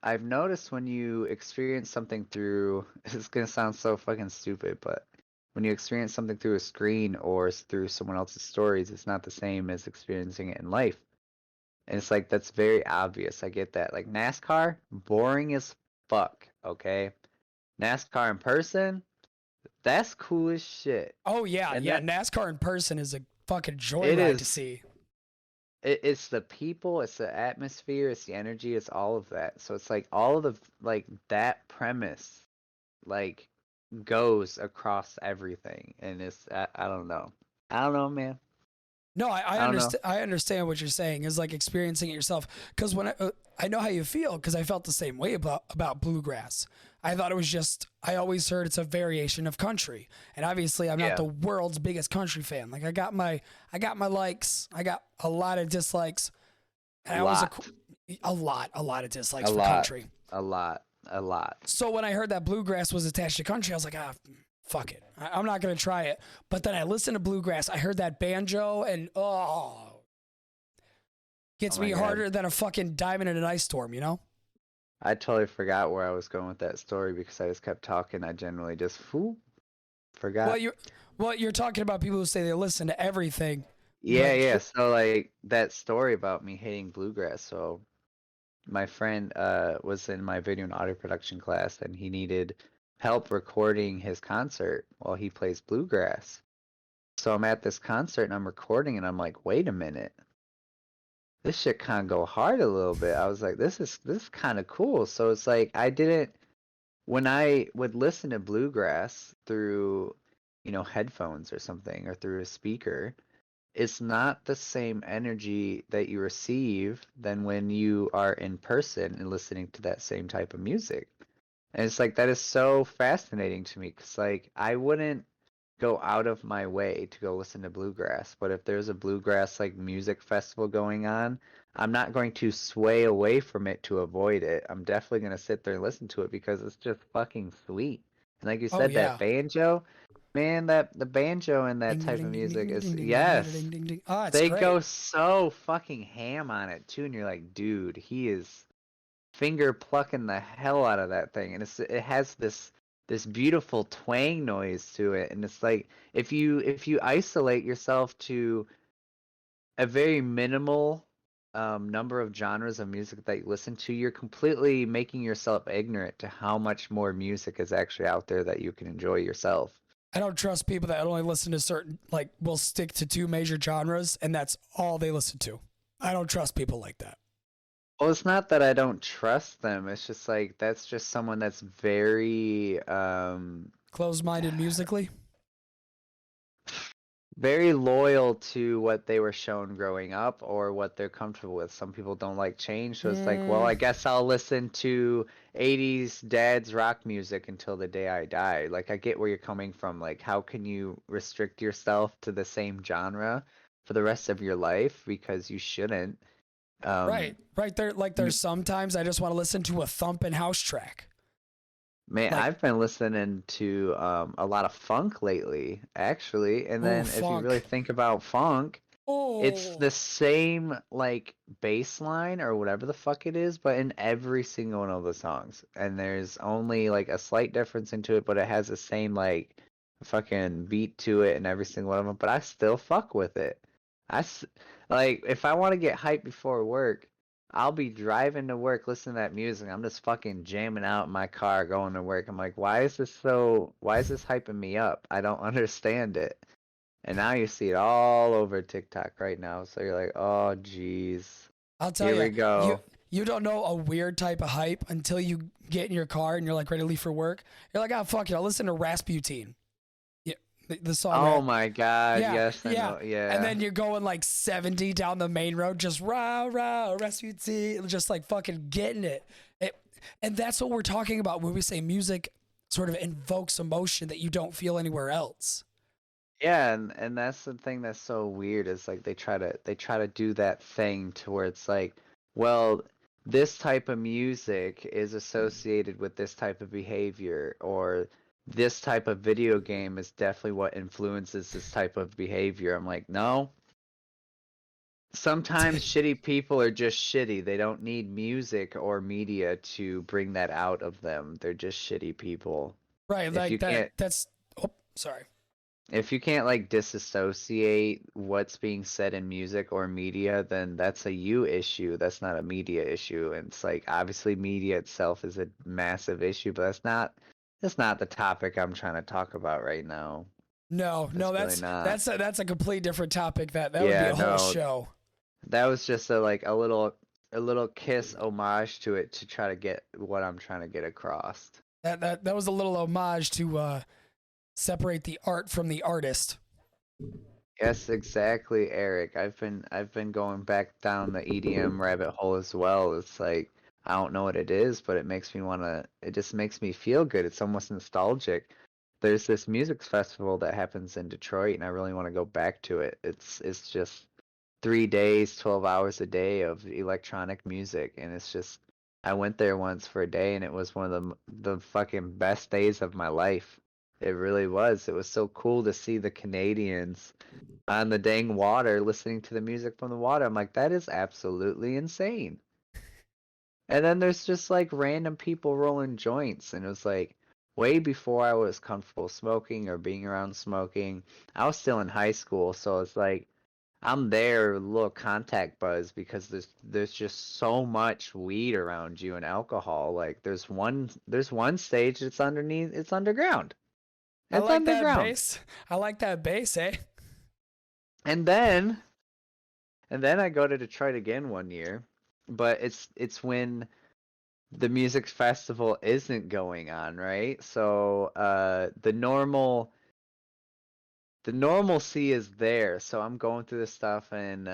I've noticed when you experience something through, it's gonna sound so fucking stupid, but when you experience something through a screen or through someone else's stories, it's not the same as experiencing it in life. And it's like that's very obvious. I get that. Like NASCAR, boring as fuck, okay? NASCAR in person, that's cool as shit. Oh yeah, And yeah. that NASCAR in person is a fucking it joyride to is see. it's the people, it's the atmosphere, it's the energy, it's all of that. So it's like all of the like that premise like goes across everything, and I don't know. I don't know, man. No, I I don't know. understand. I understand what you're saying is like experiencing it yourself. Because when I know how you feel, because I felt the same way about bluegrass. I thought it was just. I always heard it's a variation of country, and obviously I'm not Yeah, the world's biggest country fan. Like I got my likes. I got a lot of dislikes, a and I was lot, a lot of dislikes a for lot, country. a lot, a lot. So when I heard that bluegrass was attached to country, I was like, fuck it. I'm not gonna try it. But then I listened to bluegrass. I heard that banjo, and Gets Oh my me God. harder than a fucking diamond in an ice storm, you know? I totally forgot where I was going with that story because I just kept talking. I generally just forgot. Well, you're talking about people who say they listen to everything, Yeah, but yeah. So like that story about me hating bluegrass. So my friend was in my video and audio production class and he needed help recording his concert while he plays bluegrass. So I'm at this concert and I'm recording and I'm like, wait a minute. This shit kind of go hard a little bit. I was like, this is kind of cool. So it's like I didn't when I would listen to bluegrass through, headphones or something or through a speaker, it's not the same energy that you receive than when you are in person and listening to that same type of music. And it's like that is so fascinating to me because like I wouldn't go out of my way to go listen to bluegrass, but if there's a bluegrass like music festival going on, I'm not going to sway away from it to avoid it. I'm definitely going to sit there and listen to it because it's just fucking sweet. And like you oh said, that yeah. banjo, man, that the banjo and that Ding ding type of ding ding music ding is ding ding ding yes. ding ding ding. Oh, it's They great. go so fucking ham on it too, and you're like, dude, he is finger plucking the hell out of that thing, and it has this beautiful twang noise to it, and it's like if you isolate yourself to a very minimal number of genres of music that you listen to, you're completely making yourself ignorant to how much more music is actually out there that you can enjoy yourself. I don't trust people that only listen to certain, like, will stick to two major genres and that's all they listen to. I don't trust people like that. Well, it's not that I don't trust them. It's just like that's just someone that's very Closed minded musically. very loyal to what they were shown growing up or what they're comfortable with. Some people don't like change, so it's like, well, I guess I'll listen to 80s dad's rock music until the day I die. Like, I get where you're coming from. Like, how can you restrict yourself to the same genre for the rest of your life? Because you shouldn't. Right. Um, Right there. Like, there's sometimes I just want to listen to a thumping house track. Man, Like, I've been listening to a lot of funk lately, actually. And oh, then if you really funk. think about funk, it's Oh, the same like bass line or whatever the fuck it is, but in every single one of the songs. And there's only like a slight difference into it, but it has the same like fucking beat to it and every single one of them. But I still fuck with it. I s- like if I want to get hyped before work, I'll be driving to work listening to that music. I'm just fucking jamming out in my car going to work. I'm like, why is this hyping me up? I don't understand it. And now you see it all over TikTok right now. So you're like, oh, geez. I'll tell Here you, we go. you don't know a weird type of hype until you get in your car and you're like ready to leave for work. You're like, oh, fuck it. I'll listen to Rasputin. Yeah, the song. Oh my God. Yeah, Yes, I yeah. know. And Yeah. then you're going like 70 down the main road, just rah, rah, Rasputin, just like fucking getting it. And that's what we're talking about when we say music sort of invokes emotion that you don't feel anywhere else. Yeah, and that's the thing that's so weird is like they try to do that thing to where it's like, well, this type of music is associated with this type of behavior, or this type of video game is definitely what influences this type of behavior. I'm like, no. Sometimes shitty people are just shitty. They don't need music or media to bring that out of them. They're just shitty people. Right, If like you can't that's, oh, sorry. if you can't like disassociate what's being said in music or media, then that's a you issue. That's not a media issue. And it's like obviously media itself is a massive issue, but that's not the topic I'm trying to talk about right now. No, no, It's really not. that's a complete different topic. That would be Yeah, a whole no. show. That was just a little kiss homage to it to try to get what I'm trying to get across. That was a little homage to separate the art from the artist. Yes, exactly, Eric. I've been going back down the EDM rabbit hole as well. It's like I don't know what it is, but it just makes me feel good. It's almost nostalgic. There's this music festival that happens in Detroit and I really want to go back to it. It's just 3 days, 12 hours a day of electronic music and it's just I went there once for a day and it was one of the fucking best days of my life. It really was. It was so cool to see the Canadians on the dang water listening to the music from the water. I'm like, that is absolutely insane. And then there's just like random people rolling joints, and it was like way before I was comfortable smoking or being around smoking. I was still in high school, so it's like I'm there with a little contact buzz because there's just so much weed around you and alcohol. Like there's one stage it's underneath, it's underground. I It's like that underground. bass. I like that bass, eh? And then I go to Detroit again one year, but it's when the music festival isn't going on, right? So the normalcy is there. So I'm going through this stuff, and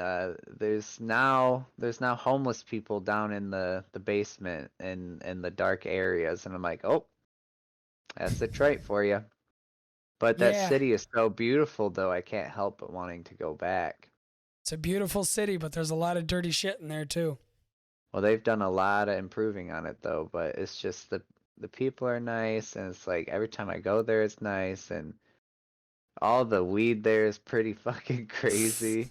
there's now homeless people down in the basement and in the dark areas, and I'm like, oh, that's Detroit for you. But that Yeah. city is so beautiful, though. I can't help but wanting to go back. It's a beautiful city, but there's a lot of dirty shit in there too. Well, they've done a lot of improving on it though, but it's just the people are nice, and it's like every time I go there it's nice, and all the weed there is pretty fucking crazy.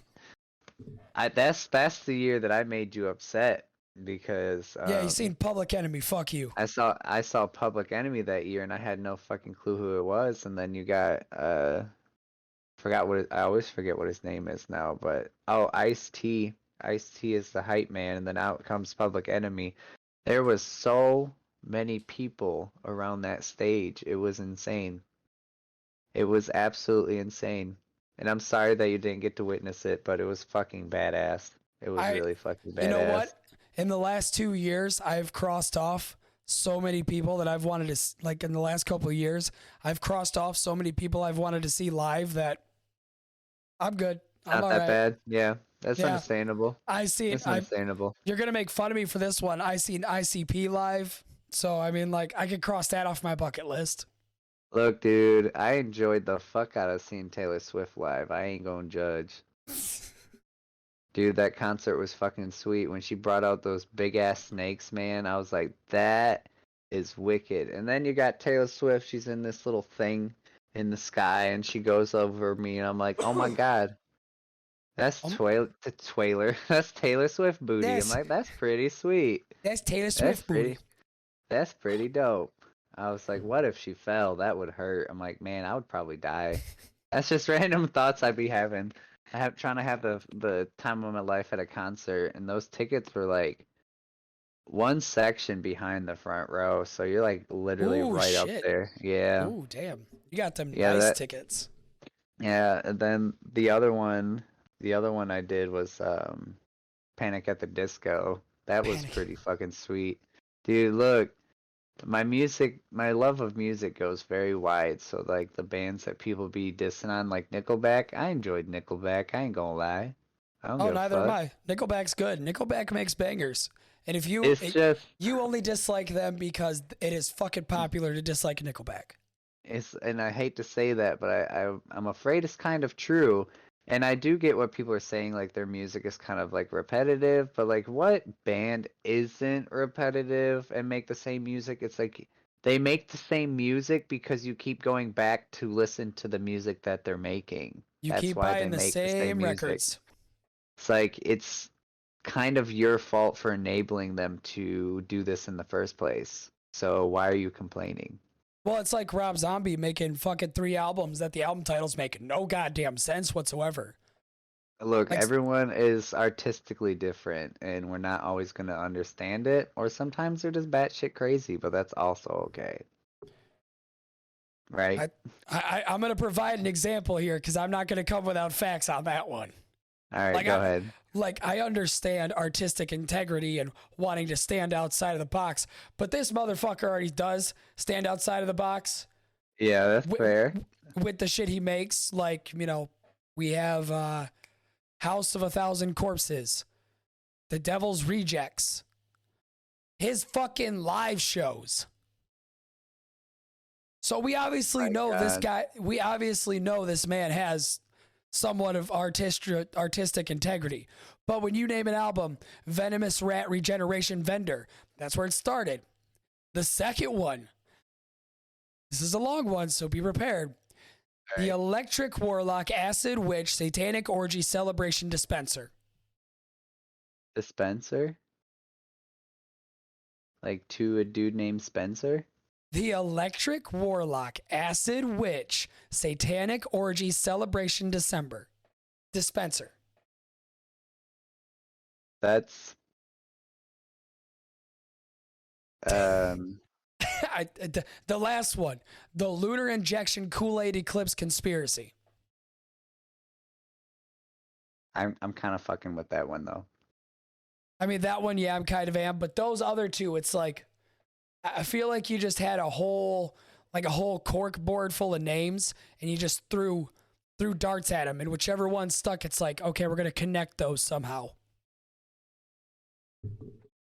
That's the year that I made you upset because Yeah, you seen Public Enemy, fuck you. I saw Public Enemy that year and I had no fucking clue who it was, and then you got I always forget what his name is now, but oh, Ice-T. Ice-T is the hype man, and then out comes Public Enemy. There was so many people around that stage. It was insane. It was absolutely insane. And I'm sorry that you didn't get to witness it, but it was fucking badass. It was I, really fucking you know badass. what? In the last 2 years, I've crossed off so many people that I've wanted to, like in the last couple of years, I've crossed off so many people I've wanted to see live that I'm good. I'm Not all that right. bad. Yeah, that's Yeah. understandable. I see it. It's understandable. You're going to make fun of me for this one. I seen ICP live. So, I mean, like, I could cross that off my bucket list. Look, dude, I enjoyed the fuck out of seeing Taylor Swift live. I ain't gonna judge. Dude, that concert was fucking sweet. When she brought out those big ass snakes, man, I was like, that is wicked. And then you got Taylor Swift, she's in this little thing in the sky, and she goes over me, and I'm like, oh my god, that's Um, Twaler. That's Taylor Swift booty. I'm That's, like, that's pretty sweet. that's Taylor That's Swift booty. pretty. That's pretty dope. I was like, what if she fell? That would hurt. I'm like, man, I would probably die. That's just random thoughts I'd be having. Trying to have the time of my life at a concert, and those tickets were like one section behind the front row, so you're like literally Ooh, right up shit. there. Yeah, Ooh, damn. You got them yeah, nice that tickets. yeah. And then the other one I did was Panic at the Disco. That was Panic. pretty fucking sweet, dude. Look, my love of music goes very wide. So like the bands that people be dissing on, like Nickelback, I enjoyed Nickelback. I ain't gonna lie. I don't Oh, give a neither am fuck. I. Nickelback's good. Nickelback makes bangers. And if you It's just you only dislike them because it is fucking popular to dislike Nickelback. and I hate to say that, but I'm afraid it's kind of true. And I do get what people are saying, like their music is kind of like repetitive, but like what band isn't repetitive and make the same music? It's like they make the same music because you keep going back to listen to the music that they're making. You That's keep why they buying the make the same same music. records. It's like it's kind of your fault for enabling them to do this in the first place. So why are you complaining? Well, it's like Rob Zombie making fucking 3 albums that the album titles make no goddamn sense whatsoever. Look, Like, everyone is artistically different, and we're not always going to understand it, or sometimes they're just batshit crazy, but that's also okay. Right? I'm going to provide an example here because I'm not going to come without facts on that one. All right, Like go ahead. I understand artistic integrity and wanting to stand outside of the box, but this motherfucker already does stand outside of the box Yeah, that's with, fair. with the shit he makes. Like, you know, we have House of a Thousand Corpses, The Devil's Rejects, his fucking live shows. So we obviously know this guy. We obviously know this man has somewhat of artistic integrity. But when you name an album, Venomous Rat Regeneration Vendor, that's where it started. The second one, This is a long one, so be prepared. The Electric Warlock Acid Witch Satanic Orgy Celebration Dispenser. Dispenser? Like to a dude named Spencer? The Electric Warlock Acid Witch Satanic Orgy Celebration Dispenser. That's The last one. The Lunar Injection Kool-Aid Eclipse Conspiracy. I'm kind of fucking with that one though. I mean, that one, yeah, I'm kind of am, but those other two, it's like, I feel like you just had a whole cork board full of names, and you just threw darts at them, and whichever one stuck, it's like, okay, we're gonna connect those somehow.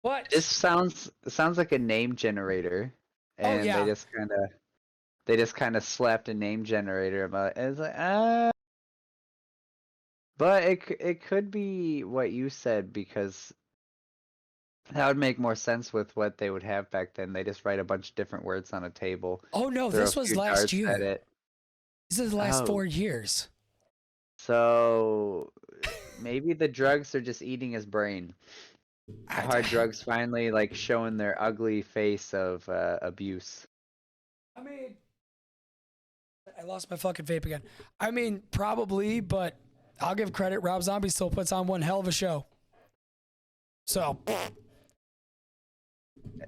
What? This sounds like a name generator, and yeah. they just kind of slapped a name generator about it. It's like but it could be what you said, because that would make more sense with what they would have back then. They just write a bunch of different words on a table. Oh no, this was last year. This is the last 4 years. So maybe the drugs are just eating his brain. The hard drugs finally like showing their ugly face of abuse. I mean, I lost my fucking vape again. I mean, probably, but I'll give credit. Rob Zombie still puts on one hell of a show. So.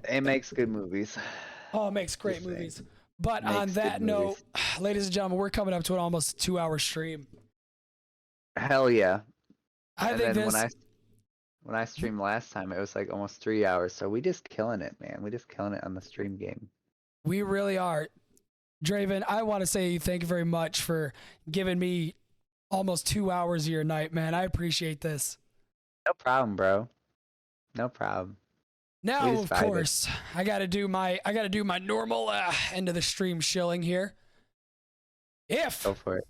It makes good movies. Oh, it makes great movies. But on that note, ladies and gentlemen, we're coming up to an almost 2-hour stream. Hell yeah. I think this... When I streamed last time, it was like almost 3 hours. So we just killing it, man. We just killing it on the stream game. We really are. Draven, I want to say thank you very much for giving me almost 2 hours of your night, man. I appreciate this. No problem, bro. No problem. Now, of course, I gotta do my normal end of the stream shilling here. If Go for it.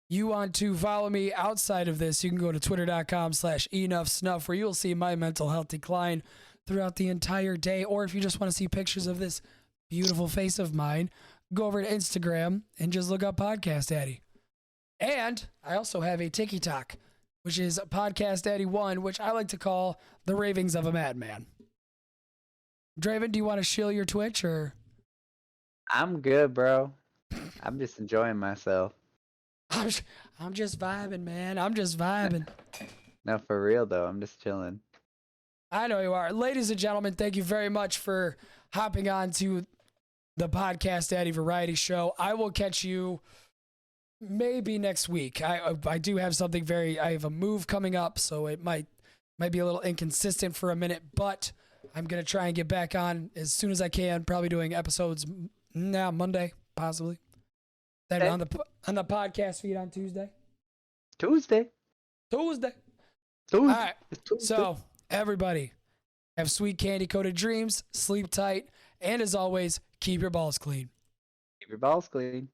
you want to follow me outside of this, you can go to twitter.com/enoughsnuff, where you'll see my mental health decline throughout the entire day. Or if you just want to see pictures of this beautiful face of mine, go over to Instagram and just look up Podcast Daddy. And I also have a TikTok, which is Podcast Daddy 1, which I like to call the ravings of a madman. Draven, do you want to shill your Twitch or? I'm good, bro. I'm just enjoying myself. I'm just vibing, man. I'm just vibing. No, for real though. I'm just chilling. I know you are. Ladies and gentlemen, thank you very much for hopping on to the Podcast Daddy Variety Show. I will catch you maybe next week. I do have something I have a move coming up, so it might be a little inconsistent for a minute, but I'm going to try and get back on as soon as I can, probably doing episodes now Monday, possibly. Then on the podcast feed on Tuesday. Tuesday. All right. So, everybody, have sweet candy-coated dreams, sleep tight, and as always, keep your balls clean. Keep your balls clean.